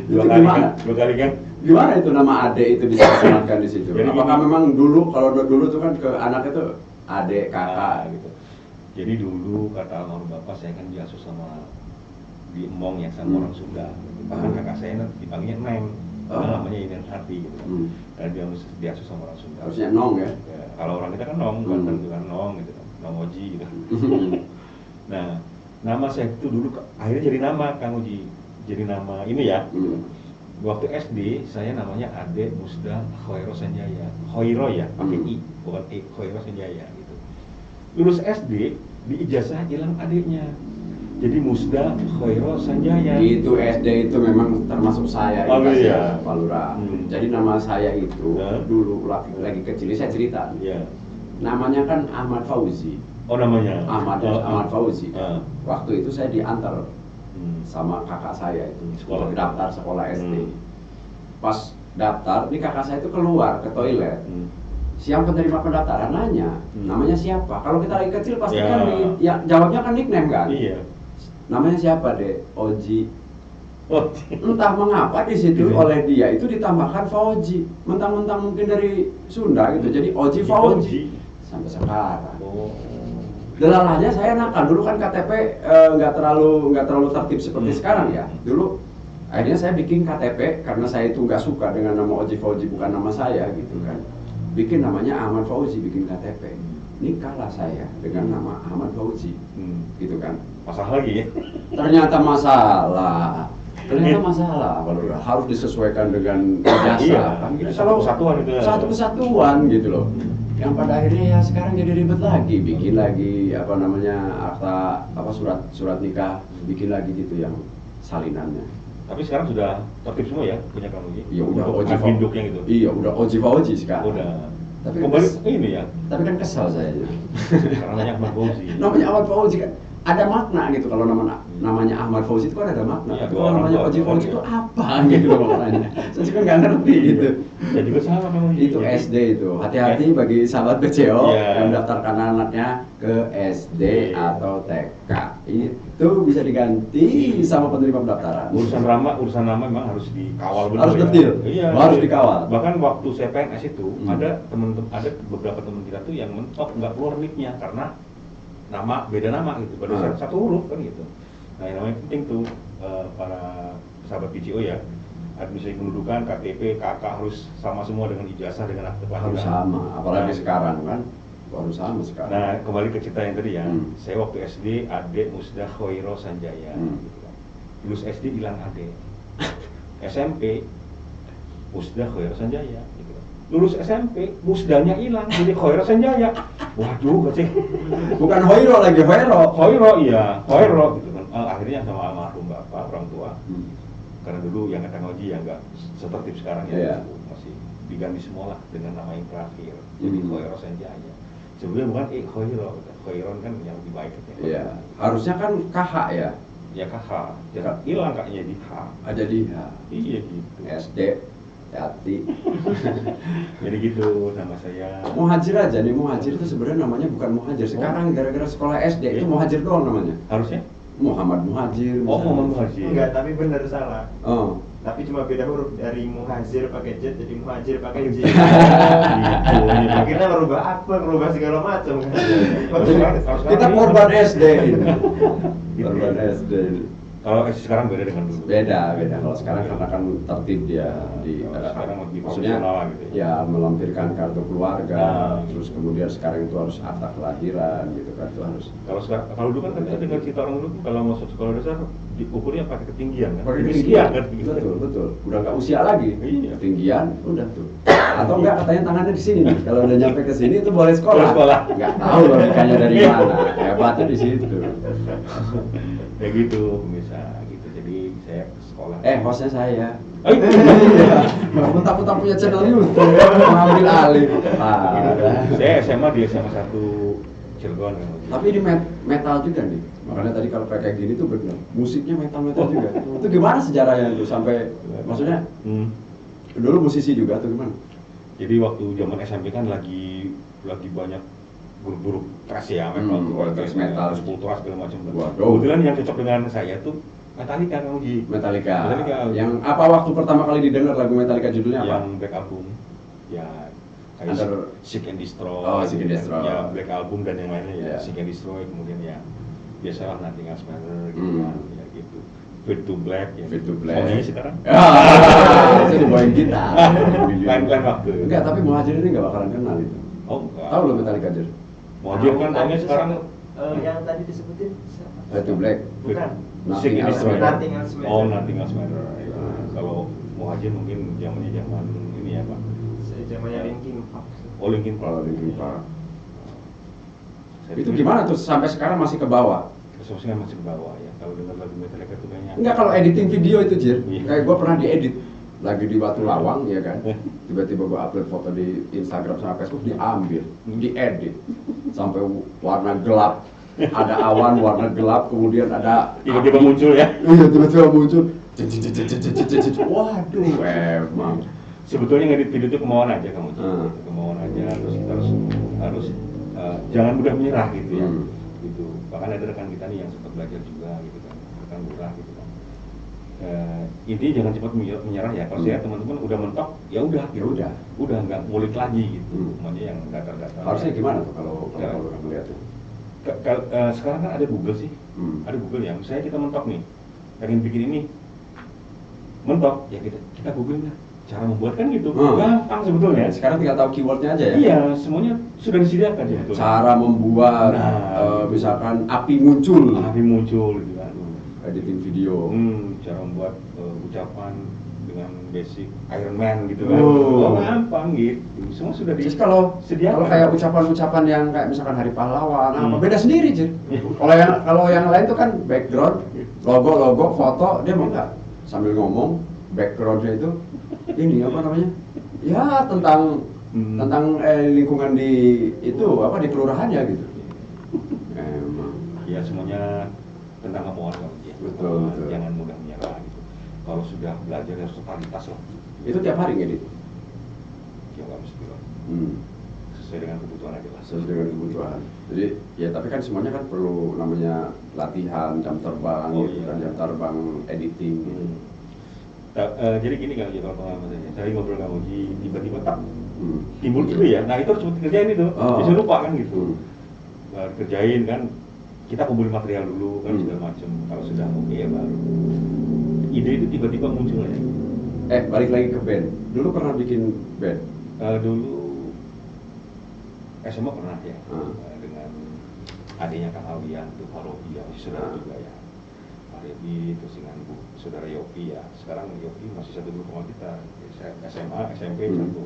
B: Dua kali kan.
A: Gimana itu nama Ade itu bisa disematkan di situ? Jadi apakah memang dulu kalau dulu tuh kan ke anak itu Ade, kakak gitu.
B: Jadi dulu kata almarhum bapak saya kan diasuh sama di Emong ya sama orang Sunda. Bahkan kakak saya dipanggilnya Neng. Namanya Inen Hati gitu kan. Karena dia diasuh sama orang Sunda.
A: Harusnya Nong ya.
B: Kalau orang kita kan Nong, bukan Nong gitu kan. Nong Oji gitu. Nah, nama saya itu dulu akhirnya jadi nama Kang Uji. Jadi nama ini ya. Waktu SD saya namanya Ade Musda Hoiro Sanjaya. Hoiro ya, pakai I, bukan E, Hoiro Sanjaya gitu. Lulus SD di ijazah hilang adiknya. Jadi Musda Hoiro Sanjaya.
A: Itu SD itu memang termasuk saya
B: iya.
A: Pak Lurah. Jadi nama saya itu dulu lagi kecil saya cerita. Namanya kan Ahmad Fauzi.
B: Oh namanya.
A: Ahmad Fauzi. Waktu itu saya diantar sama kakak saya itu daftar sekolah SD. Pas daftar, ini kakak saya itu keluar ke toilet. Siang penerima pendaftaran nanya, namanya siapa? Kalau kita lagi kecil pasti kan jawabnya kan nickname kan? Iya. Namanya siapa deh? Oji. Entah mengapa di situ oleh dia itu ditambahkan Fauji. Mentang-mentang mungkin dari Sunda gitu, jadi Oji Fauji. Sampai sekarang. Delalanya saya nakal, dulu kan KTP nggak terlalu tertib seperti sekarang ya. Dulu akhirnya saya bikin KTP karena saya itu nggak suka dengan nama Oji Fauji bukan nama saya gitu kan. Bikin namanya Ahmad Fauzi, bikin KTP. Nikahlah saya dengan nama Ahmad Fauzi, gitu kan.
B: Masalah lagi ya?
A: Ternyata masalah, kalau harus disesuaikan dengan jasa kan. Gitu.
B: Satu kesatuan itu.
A: Satu kesatuan gitu loh. Yang pada akhirnya ya sekarang jadi ribet lagi, bikin lagi surat nikah, bikin lagi gitu yang salinannya.
B: Tapi sekarang sudah tertib semua ya punya kamu ini.
A: Iya udah Oji
B: Fauji yang itu.
A: Iya udah Oji Fauji sekarang.
B: Udah.
A: Tapi
B: kembali ini ya.
A: Tapi kan kesal saya.
B: Karena namanya Ahmad Fauzi.
A: Namanya Ahmad Fauzi kan ada makna gitu kalau namanya Ahmad Fauzi itu kan ada makna. Tapi kalau namanya Oji Fauzi itu apa gitu loh maknanya. Saya juga nggak ngerti gitu.
B: Ya juga sama memang.
A: Itu SD itu. Hati-hati bagi sahabat BCO yang mendaftarkan anaknya ke SD atau TK. Itu bisa diganti sama penerima pendaftaran.
B: Urusan nama memang harus dikawal benar.
A: Harus detil.
B: Iya.
A: Harus dikawal.
B: Bahkan waktu saya PNS itu ada beberapa teman kita tuh yang mentok nggak keluar nicknya karena beda nama gitu, satu huruf kan gitu. Nah yang namanya penting tuh para sahabat BCO ya, administrasi kependudukan, KTP, KK harus sama semua dengan ijazah, dengan akte kelahiran.
A: Harus sama, apalagi sekarang kan harus sama sekarang.
B: Nah, kembali ke cerita yang tadi ya, saya waktu SD adik Musda Khoiro Sanjaya, gitu kan. Lulus SD hilang adik, SMP Musda Khoiro Sanjaya, gitu kan. Lulus SMP Musdanya hilang, jadi Khoiro Sanjaya. Waduh, kecil.
A: Bukan Khoiro lagi,
B: Khoiro, iya, Khoiro, gitu kan. Akhirnya sama almarhum bapak, orang tua. Karena dulu yang kata ngaji ya nggak setertib sekarang ya, masih diganti semua lah dengan nama yang terakhir, jadi Khoiro Sanjaya. Sebenarnya bukan Khoiron kan yang lebih baik.
A: Iya, harusnya kan KH ya.
B: Ya KH, jangan hilang kaknya di H.
A: Ada di H.
B: Iya gitu.
A: SD, hati.
B: Jadi gitu nama saya.
A: Muhajir aja nih, Muhajir itu sebenarnya namanya bukan Muhajir. Sekarang gara-gara sekolah SD itu Muhajir doang namanya.
B: Harusnya?
A: Muhammad Muhajir.
B: Oh, Muhammad Muhajir.
C: Enggak, tapi benar salah.
A: Oh.
C: Tapi cuma beda huruf, dari Muhajir pakai Z jadi Muhajir pakai J. Akhirnya merubah akte, merubah segala macam.
A: Kita korban SD ini. Korban SD.
B: Kalau sekarang beda dengan dulu.
A: Beda. Kalau sekarang karena kan tertib dia di
B: sekarang lebih
A: maksudnya
B: gitu
A: ya melampirkan kartu keluarga, terus kemudian sekarang itu harus akta kelahiran gitu kan, itu harus.
B: Kalau dulu kan kita dengar cerita orang dulu kalau masuk sekolah dasar diukurnya pakai ketinggian kan.
A: Pakai ketinggian
B: kan.
A: Betul. Udah nggak usia lagi.
B: Iya.
A: Ketinggian udah tuh. Atau enggak katanya tangannya di sini nih. Kalau udah nyampe ke sini itu boleh sekolah. Nggak tahu logikanya dari mana. Hebatnya di situ.
B: Ya gitu, bisa gitu. Jadi saya ke sekolah.
A: Hostnya saya.
B: Iya.
A: Mentang-mentang punya channel YouTube, mengambil alih.
B: Saya SMA di SMA 1 Cilegon kan.
A: Tapi ini metal juga nih. Makanya tadi kalau kayak gini tuh bener. Musiknya metal juga. Itu gimana sejarahnya itu sampai maksudnya? Dulu musisi juga atau gimana?
B: Jadi waktu zaman SMP kan lagi banyak grup-grup thrash ya, metal, Sepultura segala macam. Kebetulan yang cocok dengan saya tuh Metallica kan Uji.
A: Metallica. Yang apa waktu pertama kali didengar lagu Metallica judulnya apa?
B: Yang Black Album. Ya kayak Seek and Destroy.
A: Oh, Seek and Destroy.
B: Ya Black Album dan yang lainnya ya. Seek and Destroy, kemudian ya biasalah Nothing Else Matters gitu kan, ya gitu. Fade to Black ya.
A: Fade to Black.
B: Ini sekarang.
A: Itu dibawain kita.
B: Lain-lain waktu.
A: Enggak, tapi Muhajir ini enggak bakalan kenal itu.
B: Oh, enggak.
A: Tahu lo Metallica Jer?
B: Muhajir kan tanya sekarang
C: yang tadi disebutin
A: Fade to Black.
C: bukan.
B: Seek and Destroy.
C: Nothing Else Matters.
B: Oh, Nothing Else Matters. Kalau Muhajir mungkin zaman ini ya Pak.
C: Zamannya Linkin Park.
B: Oh, Linkin Park.
A: Itu gimana tuh sampai sekarang masih ke bawah?
B: Sosnya masih ke bawah ya. Kalau dengar lagu Metallica itu kayaknya.
A: Enggak, kalau editing video itu Jir.
B: Iya.
A: Kayak gua pernah diedit lagi di Batu Lawang ya kan. Tiba-tiba gua upload foto di Instagram sama Facebook, diambil, diedit sampai warna gelap. Ada awan warna gelap, kemudian ada
B: tiba-tiba muncul ya.
A: Iya, tiba-tiba muncul. Waduh, emang.
B: Sebetulnya ngedit video itu kemauan aja kamu. Kemauan aja, terus kita harus jangan mudah menyerah gitu ya. Gitu. Bahkan ada rekan kita nih yang sempat belajar juga gitu kan. Rekan murah gitu kan. Intinya jangan cepat menyerah ya. Kalau saya teman-teman udah mentok, ya udah nggak ngulik lagi gitu. Makanya yang datar-datar.
A: Harusnya gimana tuh kalau kamu melihat itu?
B: Sekarang kan ada Google sih, ada Google ya. Misalnya kita mentok nih, pengen bikin ini, mentok, ya kita googling lah cara membuat kan gitu, gampang sebetulnya.
A: Sekarang tinggal tahu keywordnya aja ya?
B: Iya, semuanya sudah disediakan sebetulnya.
A: Cara membuat, misalkan api muncul gitu
B: kan.
A: Editing video.
B: Cara membuat ucapan dengan basic Iron Man gitu kan. Oh, gampang gitu. Semua sudah
A: disediakan. Kalau kayak ucapan-ucapan yang kayak misalkan Hari Pahlawan, beda sendiri Jir. Kalau yang lain tuh kan background, logo, foto, dia mau nggak sambil ngomong backgroundnya itu ini apa namanya? Ya tentang lingkungan di itu apa di kelurahannya gitu. Emang.
B: Ya semuanya tentang kemauan kamu ya.
A: Betul.
B: Jangan mudah menyerah gitu. Kalau sudah belajar harus totalitas lah.
A: Itu tiap hari ngedit?
B: Ya nggak mesti lah. Sesuai dengan kebutuhan aja lah.
A: Sesuai dengan kebutuhan. Jadi ya tapi kan semuanya kan perlu namanya latihan, jam terbang, kan jam terbang, editing.
B: Jadi gini kan ya kalau pengalaman saya ngobrol sama Uji tiba-tiba timbul gitu ya. Nah itu harus kerjain itu. Bisa lupa kan gitu. Kerjain kan. Kita kumpulin material dulu kan segala macam. Kalau sudah oke ya baru ide itu tiba-tiba muncul aja.
A: Balik lagi ke band. Dulu pernah bikin band?
B: Dulu SMA pernah ya, dengan adiknya Kang Awian itu Pak Robi ya, saudara juga ya. Pak Robi terus dengan saudara Yopi ya. Sekarang Yopi masih satu grup sama kita. SMA, SMP satu.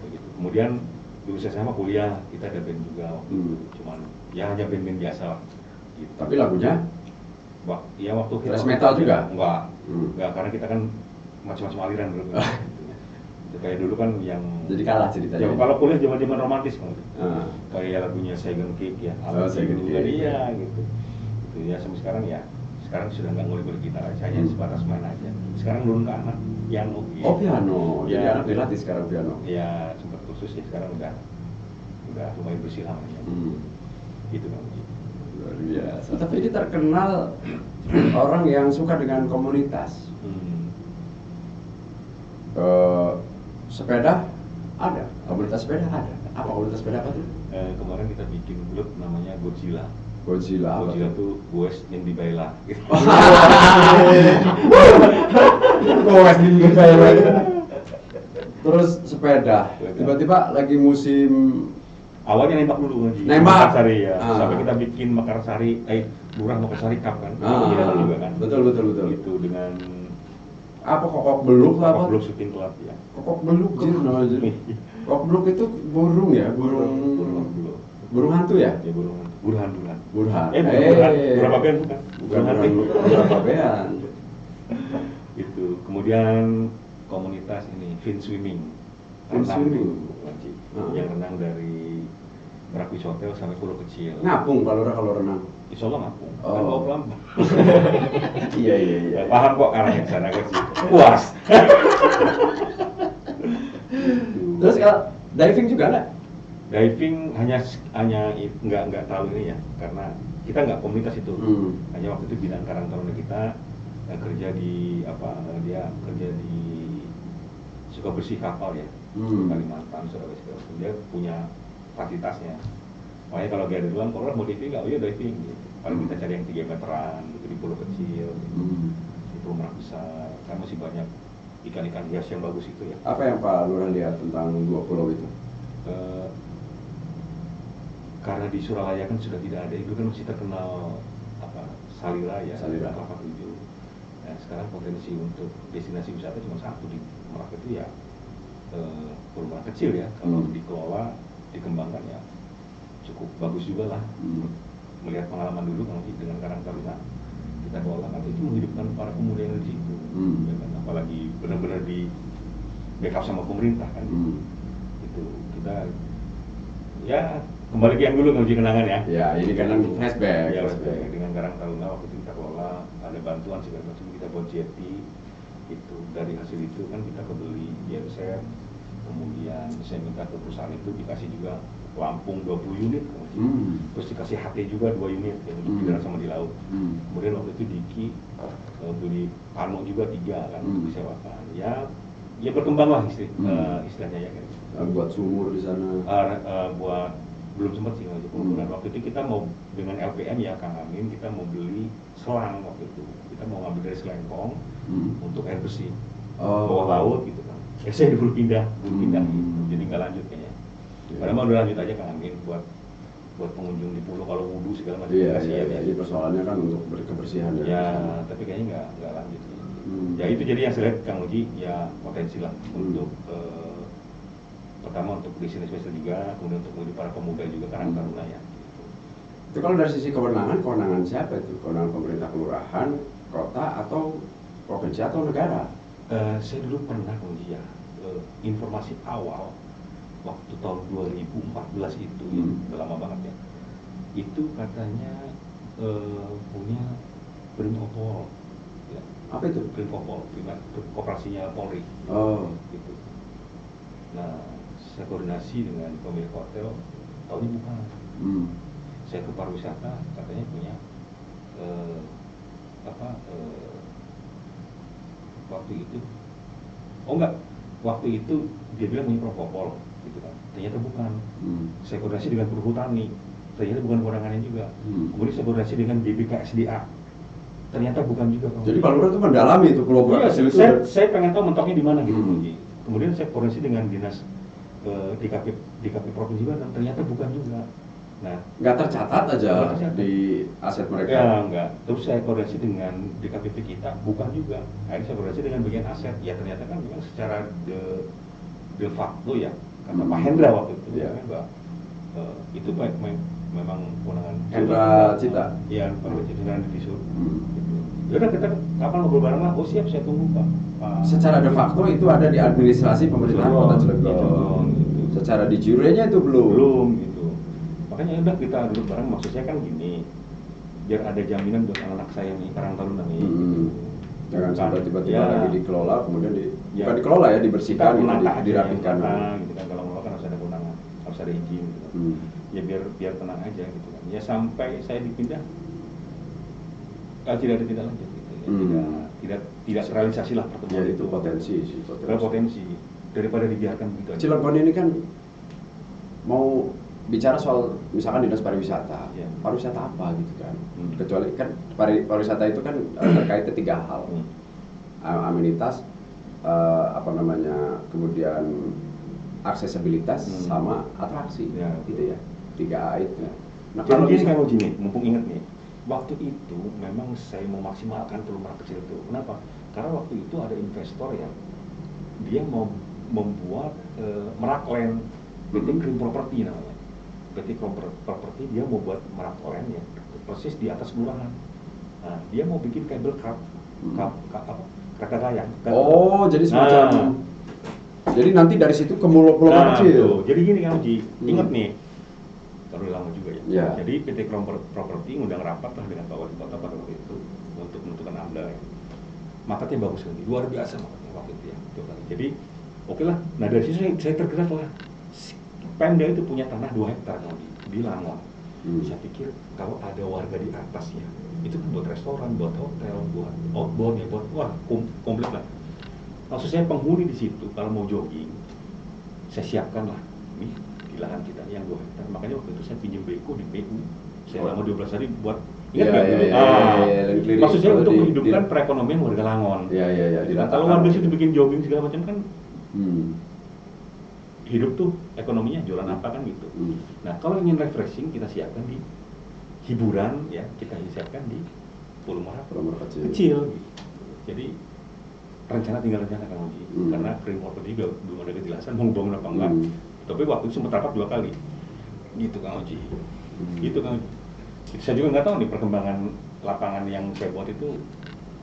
B: Begitu. Kemudian dulu saya sama kuliah kita ada band juga waktu itu. Cuman ya hanya band-band biasa lah. Gitu.
A: Tapi lagunya?
B: Ya waktu kita
A: thrash metal juga?
B: Enggak, karena kita kan macam-macam aliran dulu. Kayak dulu kan yang
A: jadi kalah ceritanya.
B: Ya, kalau kuliah zaman-zaman romantis kayak lagunya Saigon Kick ya.
A: Saigon Kick.
B: Iya gitu. Itu ya sampai sekarang ya. Sekarang sudah nggak ngulik-ngulik gitar, hanya sebatas main aja. Sekarang nurun ke anak piano.
A: Oh piano.
B: Ya,
A: jadi anak dilatih sekarang piano.
B: Ya sempat kursus ya, sekarang udah lumayan bersih lah namanya. Gitu kan.
A: Luar biasa. Tapi ini terkenal orang yang suka dengan komunitas. Sepeda ada, komunitas sepeda ada. Apa komunitas sepeda apa tuh?
B: Kemarin kita bikin grup namanya Godzilla.
A: Godzilla
B: tuh Goes yang dibaila.
A: Goes yang dibaila. Terus sepeda. Tiba-tiba lagi musim.
B: Awalnya nembak dulu di Makassari ya. Sampai kita bikin Makassari, Lurah Makassari Cup kan. Juga kan.
A: Betul.
B: Itu dengan
A: apa kokok beluk lah apa?
B: Kokok beluk syuting club ya.
A: Kokok beluk namanya. Kokok beluk itu burung ya, burung hantu ya?
B: Ya burung hantu.
A: Burhan.
B: Burung pabean bukan?
A: Burung pabean.
B: Itu. Kemudian komunitas ini fin swimming. Yang renang dari Merak Beach Hotel sampai Pulau Kecil.
A: Ngapung kalau renang.
B: Insya Allah ngapung. Kan bawa pelan.
A: Iya.
B: Paham kok arahnya ke sana ke situ. Puas.
A: Terus kalau diving juga nggak?
B: Diving hanya nggak terlalu ini ya, karena kita nggak komunitas itu. Hanya waktu itu bidang Karang Taruna kita kerja di dia kerja di suka bersih kapal ya, Kalimantan, Sulawesi. Dia punya fasilitasnya. Makanya kalau dia ada duluan, kalau mau diving nggak, diving. Gitu. Paling kita cari yang 3 meteran gitu, di pulau kecil, gitu. Di pulau Merak besar, kan masih banyak ikan-ikan hias yang bagus itu ya.
A: Apa yang Pak Lurah lihat tentang 2 pulau itu?
B: Karena di Suralaya kan sudah tidak ada, itu kan masih terkenal Salira ya, Kelapa 7. Nah, sekarang potensi untuk destinasi wisata cuma satu di Merak itu ya, Pulau Merak kecil ya. Kalau dikelola, dikembangkan ya cukup bagus juga lah. Melihat pengalaman dulu kalau dengan Karang Taruna kita kelola kan itu menghidupkan para pemuda yang di situ. Ya kan? Apalagi benar-benar di backup sama pemerintah kan. Itu kita ya kembali ke yang dulu ngaji kenangan ya.
A: Ya ini kan flashback.
B: Ya, dengan Karang Taruna waktu itu kita kelola, ada bantuan segala macam, kita buat jeti. Itu dari hasil itu kan kita kebeli genset, kemudian saya minta ke perusahaan itu dikasih juga Lampung 20 unit, terus dikasih HT juga 2 unit yang di darat sama di laut. Kemudian waktu itu Diki beli pano juga 3 kan, disewakan. Ya berkembang lah istilahnya ya kan.
A: Buat sumur di sana.
B: Buat belum sempat sih penggunaan. Waktu itu kita mau dengan LPM ya Kang Amin, kita mau beli selang waktu itu. Kita mau ngambil dari Selengkong untuk air bersih bawah laut gitu kan. Saya dulu pindah gitu. Jadi nggak lanjut kayaknya. Padahal mau udah lanjut aja Kang Amin buat pengunjung di pulau kalau wudhu segala macam.
A: Iya. Jadi persoalannya kan untuk kebersihan
B: ya. Tapi kayaknya nggak lanjut. Ya itu jadi yang saya lihat Kang Uji ya potensi lah untuk pertama untuk destinasi wisata juga, kemudian untuk menjadi para pemuda juga Karang Taruna ya.
A: Itu kalau dari sisi kewenangan siapa itu? Kewenangan pemerintah kelurahan, kota, atau provinsi atau negara?
B: Saya dulu pernah Uji ya, informasi awal waktu tahun 2014 itu ya, udah lama banget ya. Itu katanya punya Brimopol. Ya.
A: Apa itu?
B: Brimopol, kooperasinya Polri. Gitu. Nah, saya koordinasi dengan pemilik hotel, tahunya bukan. Saya ke pariwisata, katanya punya waktu itu. Oh enggak, waktu itu dia bilang punya Propopol, gitu kan. Ternyata bukan. Saya koordinasi dengan Perhutani, ternyata bukan kewenangannya juga. Kemudian saya koordinasi dengan BPKSDA. ternyata bukan juga.
A: Jadi Pak Lurah itu mendalami itu pulau
B: Iya,
A: kecil itu.
B: saya pengen tahu mentoknya di mana gitu.
A: Hmm.
B: Kemudian saya koordinasi dengan dinas DKP Provinsi Banten, ternyata bukan juga. Nah,
A: nggak tercatat aja
B: nggak tercatat
A: di aset mereka.
B: Ya enggak. Terus saya koordinasi dengan DKPP kita, bukan juga. Akhirnya saya koordinasi dengan bagian aset. Ya ternyata kan memang secara de facto ya kata Pak Hendra waktu itu ya kan itu memang kewenangan
A: Hendra Cita.
B: Iya, Pak Cita di Visur. Ya udah kita kapan ngobrol bareng lah. Oh siap, saya tunggu Pak.
A: Secara de facto itu ada di administrasi pemerintahan Kota Cilegon.
B: Gitu.
A: Secara di jurenya itu
B: Belum gitu. Makanya udah kita duduk bareng. Maksud saya kan gini, biar ada jaminan buat anak-anak saya nih, Karang Taruna nih.
A: Jangan sampai tiba-tiba
B: ya,
A: lagi dikelola, kemudian bukan dikelola ya, dibersihkan, dirapikan.
B: Gitu kan, kalau mengelola kan harus ada kewenangan, harus ada izin gitu. Ya biar tenang aja gitu kan. Ya sampai saya dipindah, tidak ada tindak lanjut gitu ya. Tidak terrealisasi lah pertemuan
A: ya, itu potensi.
B: Potensi daripada dibiarkan begitu aja.
A: Cilegon ini kan mau bicara soal misalkan dinas pariwisata, pariwisata apa gitu kan? Kecuali kan pariwisata itu kan terkait tiga hal, amenitas, kemudian aksesibilitas sama atraksi, gitu ya, 3A itu.
B: Nah kalau gini kan Uji nih, mumpung inget nih, waktu itu memang saya memaksimalkan Teluk Merak Kecil itu. Kenapa? Karena waktu itu ada investor yang dia mau membuat Merak Land, PT Krim Property namanya. PT Krim Property dia mau buat Merak Land ya, persis di atas kelurahan. Nah, dia mau bikin kabel kereta layang.
A: Oh, jadi semacam. Jadi nanti dari situ ke pulau kecil.
B: Jadi gini kan Uji, inget nih, baru lama juga ya. Jadi PT Krim Property ngundang rapat lah dengan Pak Wali Kota pada waktu itu untuk menentukan AMDA. Marketnya bagus sekali, luar biasa marketnya waktu itu ya. Jadi oke lah. Nah dari situ saya tergerak lah. Pemda itu punya tanah 2 hektar di Langon. Saya pikir kalau ada warga di atasnya, itu kan buat restoran, buat hotel, buat outbound ya, buat komplit lah. Maksud saya penghuni di situ kalau mau jogging, saya siapkan lah nih di lahan kita yang 2 hektar. Makanya waktu itu saya pinjam beko di PU. Saya lama 12 hari buat ingat dulu. Maksud saya untuk menghidupkan perekonomian warga Langon. Kalau warga situ bikin jogging segala macam kan hidup tuh ekonominya jualan apa kan gitu. Nah kalau ingin refreshing kita siapkan di hiburan ya, kita siapkan di Pulau Merak kecil gitu. Jadi tinggal rencana kan Uji, karena Krim Property juga belum ada kejelasan mau bangun apa enggak. Tapi waktu itu sempat rapat 2 kali gitu Kang Uji. Gitu Kang Uji. Saya juga nggak tahu nih perkembangan lapangan yang saya buat itu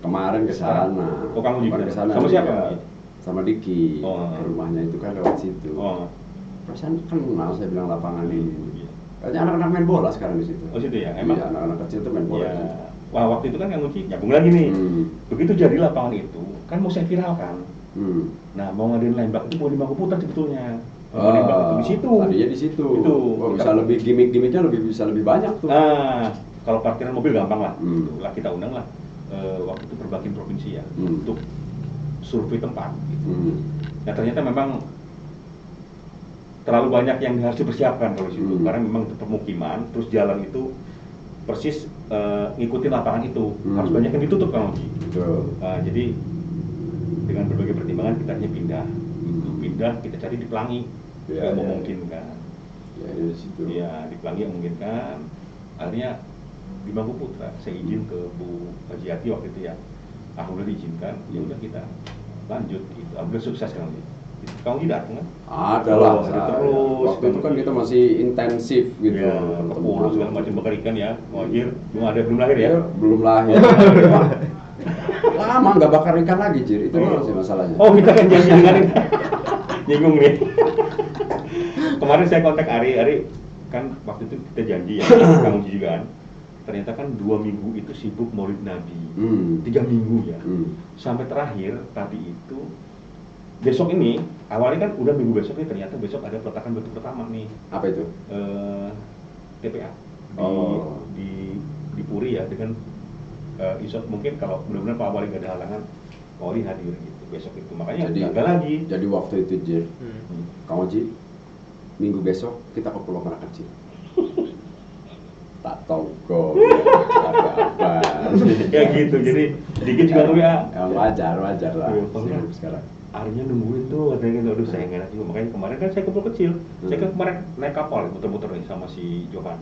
A: kemarin ke sana.
B: Oh Kang Uji ke sana. Sama siapa?
A: Sama Diki. Rumahnya itu kan lewat situ. Perasaan kenal saya bilang lapangan ini. Kayaknya anak-anak main bola sekarang di situ.
B: Oh situ ya. Emang
A: anak-anak kecil tuh main bola.
B: Wah waktu itu kan Kang Uji nyambung lagi nih. Begitu jadi lapangan itu kan mau saya viralkan. Nah mau ngadain lembak itu mau di Mangkuputan sebetulnya. Nembak itu di situ.
A: Tadinya di situ. Bisa lebih gimmick-gimmicknya bisa lebih banyak tuh.
B: Kalau parkiran mobil gampang lah. Lah kita undang lah waktu itu Perbakin Provinsi ya untuk survei tempat. Gitu. Nah ternyata memang terlalu banyak yang harus dipersiapkan kalau situ karena memang itu permukiman, terus jalan itu persis ngikutin lapangan itu harus banyak yang ditutup kan Uji. Jadi dengan berbagai pertimbangan kita hanya pindah kita cari di Pelangi yang memungkinkan.
A: Di situ.
B: Ya di Pelangi yang memungkinkan. Akhirnya di Mangkuputra saya izin ke Bu Hajiati waktu itu ya. Alhamdulillah diizinkan. Ya udah kita lanjut gitu. Alhamdulillah sukses kan Uji. Kamu tidak kan?
A: Ada lah.
B: Terus.
A: Waktu itu kan kita masih intensif gitu.
B: Ya, kepulus segala macam bakar ikan ya. Wajir, belum lahir ya?
A: Belum lahir. Lama nggak bakar ikan lagi Jir, itu dulu sih masalahnya.
B: Oh kita kan janji dengan ini. Nyinggung nih. Kemarin saya kontak Ari kan waktu itu kita janji ya, Kang Uji juga kan. Ternyata kan 2 minggu itu sibuk Maulid Nabi, 3 minggu ya. Sampai terakhir tadi itu besok ini awalnya kan udah minggu besok nih, ternyata besok ada peletakan batu pertama nih.
A: Apa itu?
B: TPA di Puri ya dengan isot mungkin kalau benar-benar Pak Wali nggak ada halangan, Pak Wali hadir gitu besok itu. Makanya gagal lagi. Jadi
A: waktu itu Jir, Kang Oji, minggu besok kita ke Pulau Merak Kecil. Tak tahu kok ada apa.
B: Ya gitu, jadi dikit juga nggak ya.
A: Wajar lah.
B: Iya, Pak,
A: Sekarang.
B: Arinya nungguin tuh katanya gitu, aduh saya nggak enak juga. Makanya kemarin kan saya kumpul kecil, saya kan kemarin naik kapal muter-muter nih sama si Johan,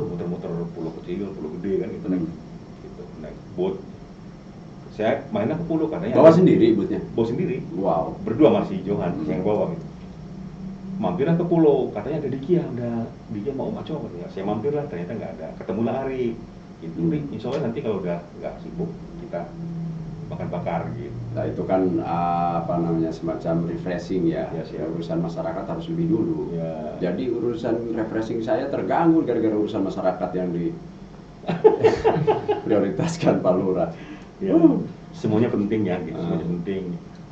B: muter-muter pulau kecil, pulau gede kan gitu naik boat. Saya mainnya ke pulau katanya.
A: Bawa sendiri bootnya?
B: Bawa sendiri.
A: Wow.
B: Berdua sama si Johan yang bawa gitu. Mampirlah ke pulau, katanya ada Dikia mau maco katanya. Saya mampirlah, ternyata nggak ada. Ketemulah Ari. Gitu. Insya Allah nanti kalau udah nggak sibuk kita makan bakar gitu.
A: Nah itu kan semacam refreshing ya. Urusan masyarakat harus lebih dulu.
B: Ya.
A: Jadi urusan refreshing saya terganggu gara-gara urusan masyarakat yang di prioritaskan Pak Lurah.
B: Ya. Semuanya penting ya, gitu. Semuanya penting.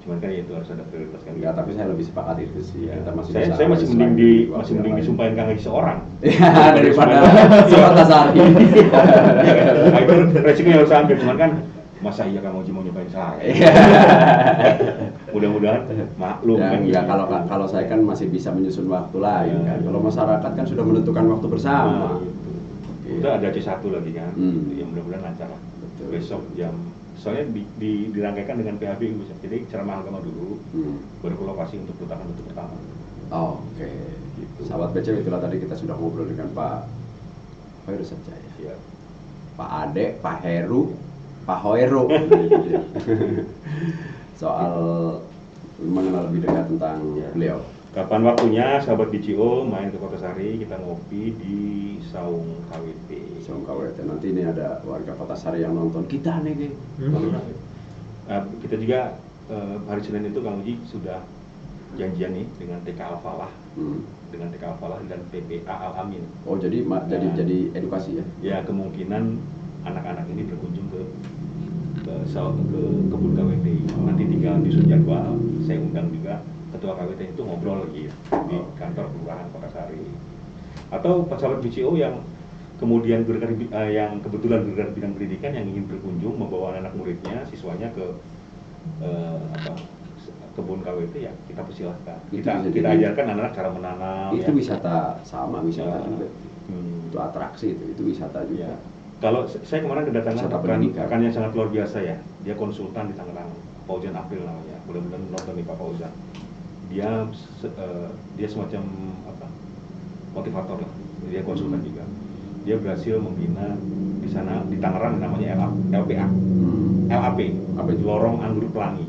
B: Cuman kan itu harus ada prioritas kan.
A: Ya, tapi saya lebih sepakat itu sih.
B: Ya.
A: Kita
B: saya masih mending disumpahin Kang Haji seorang.
A: Ya, daripada Sobat Sari.
B: Nah, itu resikonya harus ambil, cuman kan masa iya Kang Haji mau nyobain saya. Mudah-mudahan maklum
A: ya,
B: kan.
A: Enggak, kalau saya kan masih bisa menyusun waktu lain kan. Kalau masyarakat kan sudah menentukan waktu bersama.
B: Gitu. Udah ada C1 lagi kan. Ya mudah-mudahan lancar lah. Betul. Besok soalnya dirangkaikan dengan PHB, jadi ceramah agama dulu, baru ke lokasi untuk peletakan batu pertama.
A: Oke. Gitu. Sahabat BCW, itulah tadi kita sudah ngobrol dengan Pak Hoeru saja ya.
B: Siap.
A: Pak Ade, Pak Heru, Pak Hoeru. Soal mengenal lebih dekat tentang beliau.
B: Kapan waktunya sahabat BCO main ke Kota Sari, kita ngopi di Saung KWT.
A: Saung KWT, nanti ini ada warga Kota Sari yang nonton kita nih.
B: Kita juga hari Senin itu Kang Uji sudah janjian nih dengan TK Al-Falah, dengan TK Al-Falah dan PPA Al-Amin.
A: Oh jadi edukasi ya?
B: Ya kemungkinan anak-anak ini berkunjung ke kebun KWT. Nanti tinggal disusun jadwal, saya undang juga ketua KWT itu ngobrol lagi di kantor kelurahan Kota Sari. Atau sahabat BCO yang kemudian yang kebetulan bergerak di bidang pendidikan yang ingin berkunjung membawa anak muridnya, siswanya ke kebun KWT, ya kita persilahkan. Kita ajarkan anak-anak cara menanam.
A: Itu
B: ya.
A: wisata juga. Itu atraksi itu wisata juga.
B: Ya. Kalau saya kemarin kedatangan rekan yang sangat luar biasa ya. Dia konsultan di Tangerang, Fauzan April namanya. Mudah-mudahan nonton nih Pak Fauzan. Dia semacam motivator lah. Dia konsultan juga. Dia berhasil membina di sana di Tangerang namanya LPA. LAP, Lorong Anggur Pelangi.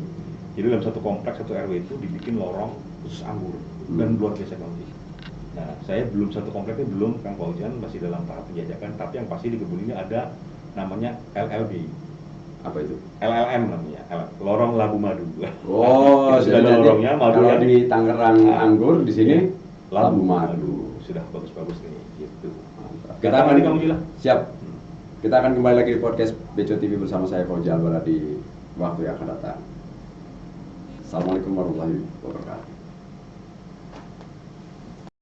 B: Jadi dalam satu kompleks, satu RW itu dibikin lorong khusus anggur dan luar biasa Kang. Nah, saya belum satu kompleks ini belum, Kang Fauzan masih dalam tahap penjajakan, tapi yang pasti di kebun ini ada namanya LLB.
A: Apa itu?
B: LLM namanya, Lorong Labu Madu.
A: Oh,
B: sudah ada lorongnya, madu
A: kalau
B: yang
A: di Tangerang anggur, di sini Labu Madu.
B: Sudah bagus-bagus nih, gitu.
A: Kita akan
B: Kamu Jila.
A: Siap. Kita akan kembali lagi di podcast BCO TV bersama saya Fauzi Alwara di waktu yang akan datang. Assalamualaikum warahmatullahi wabarakatuh.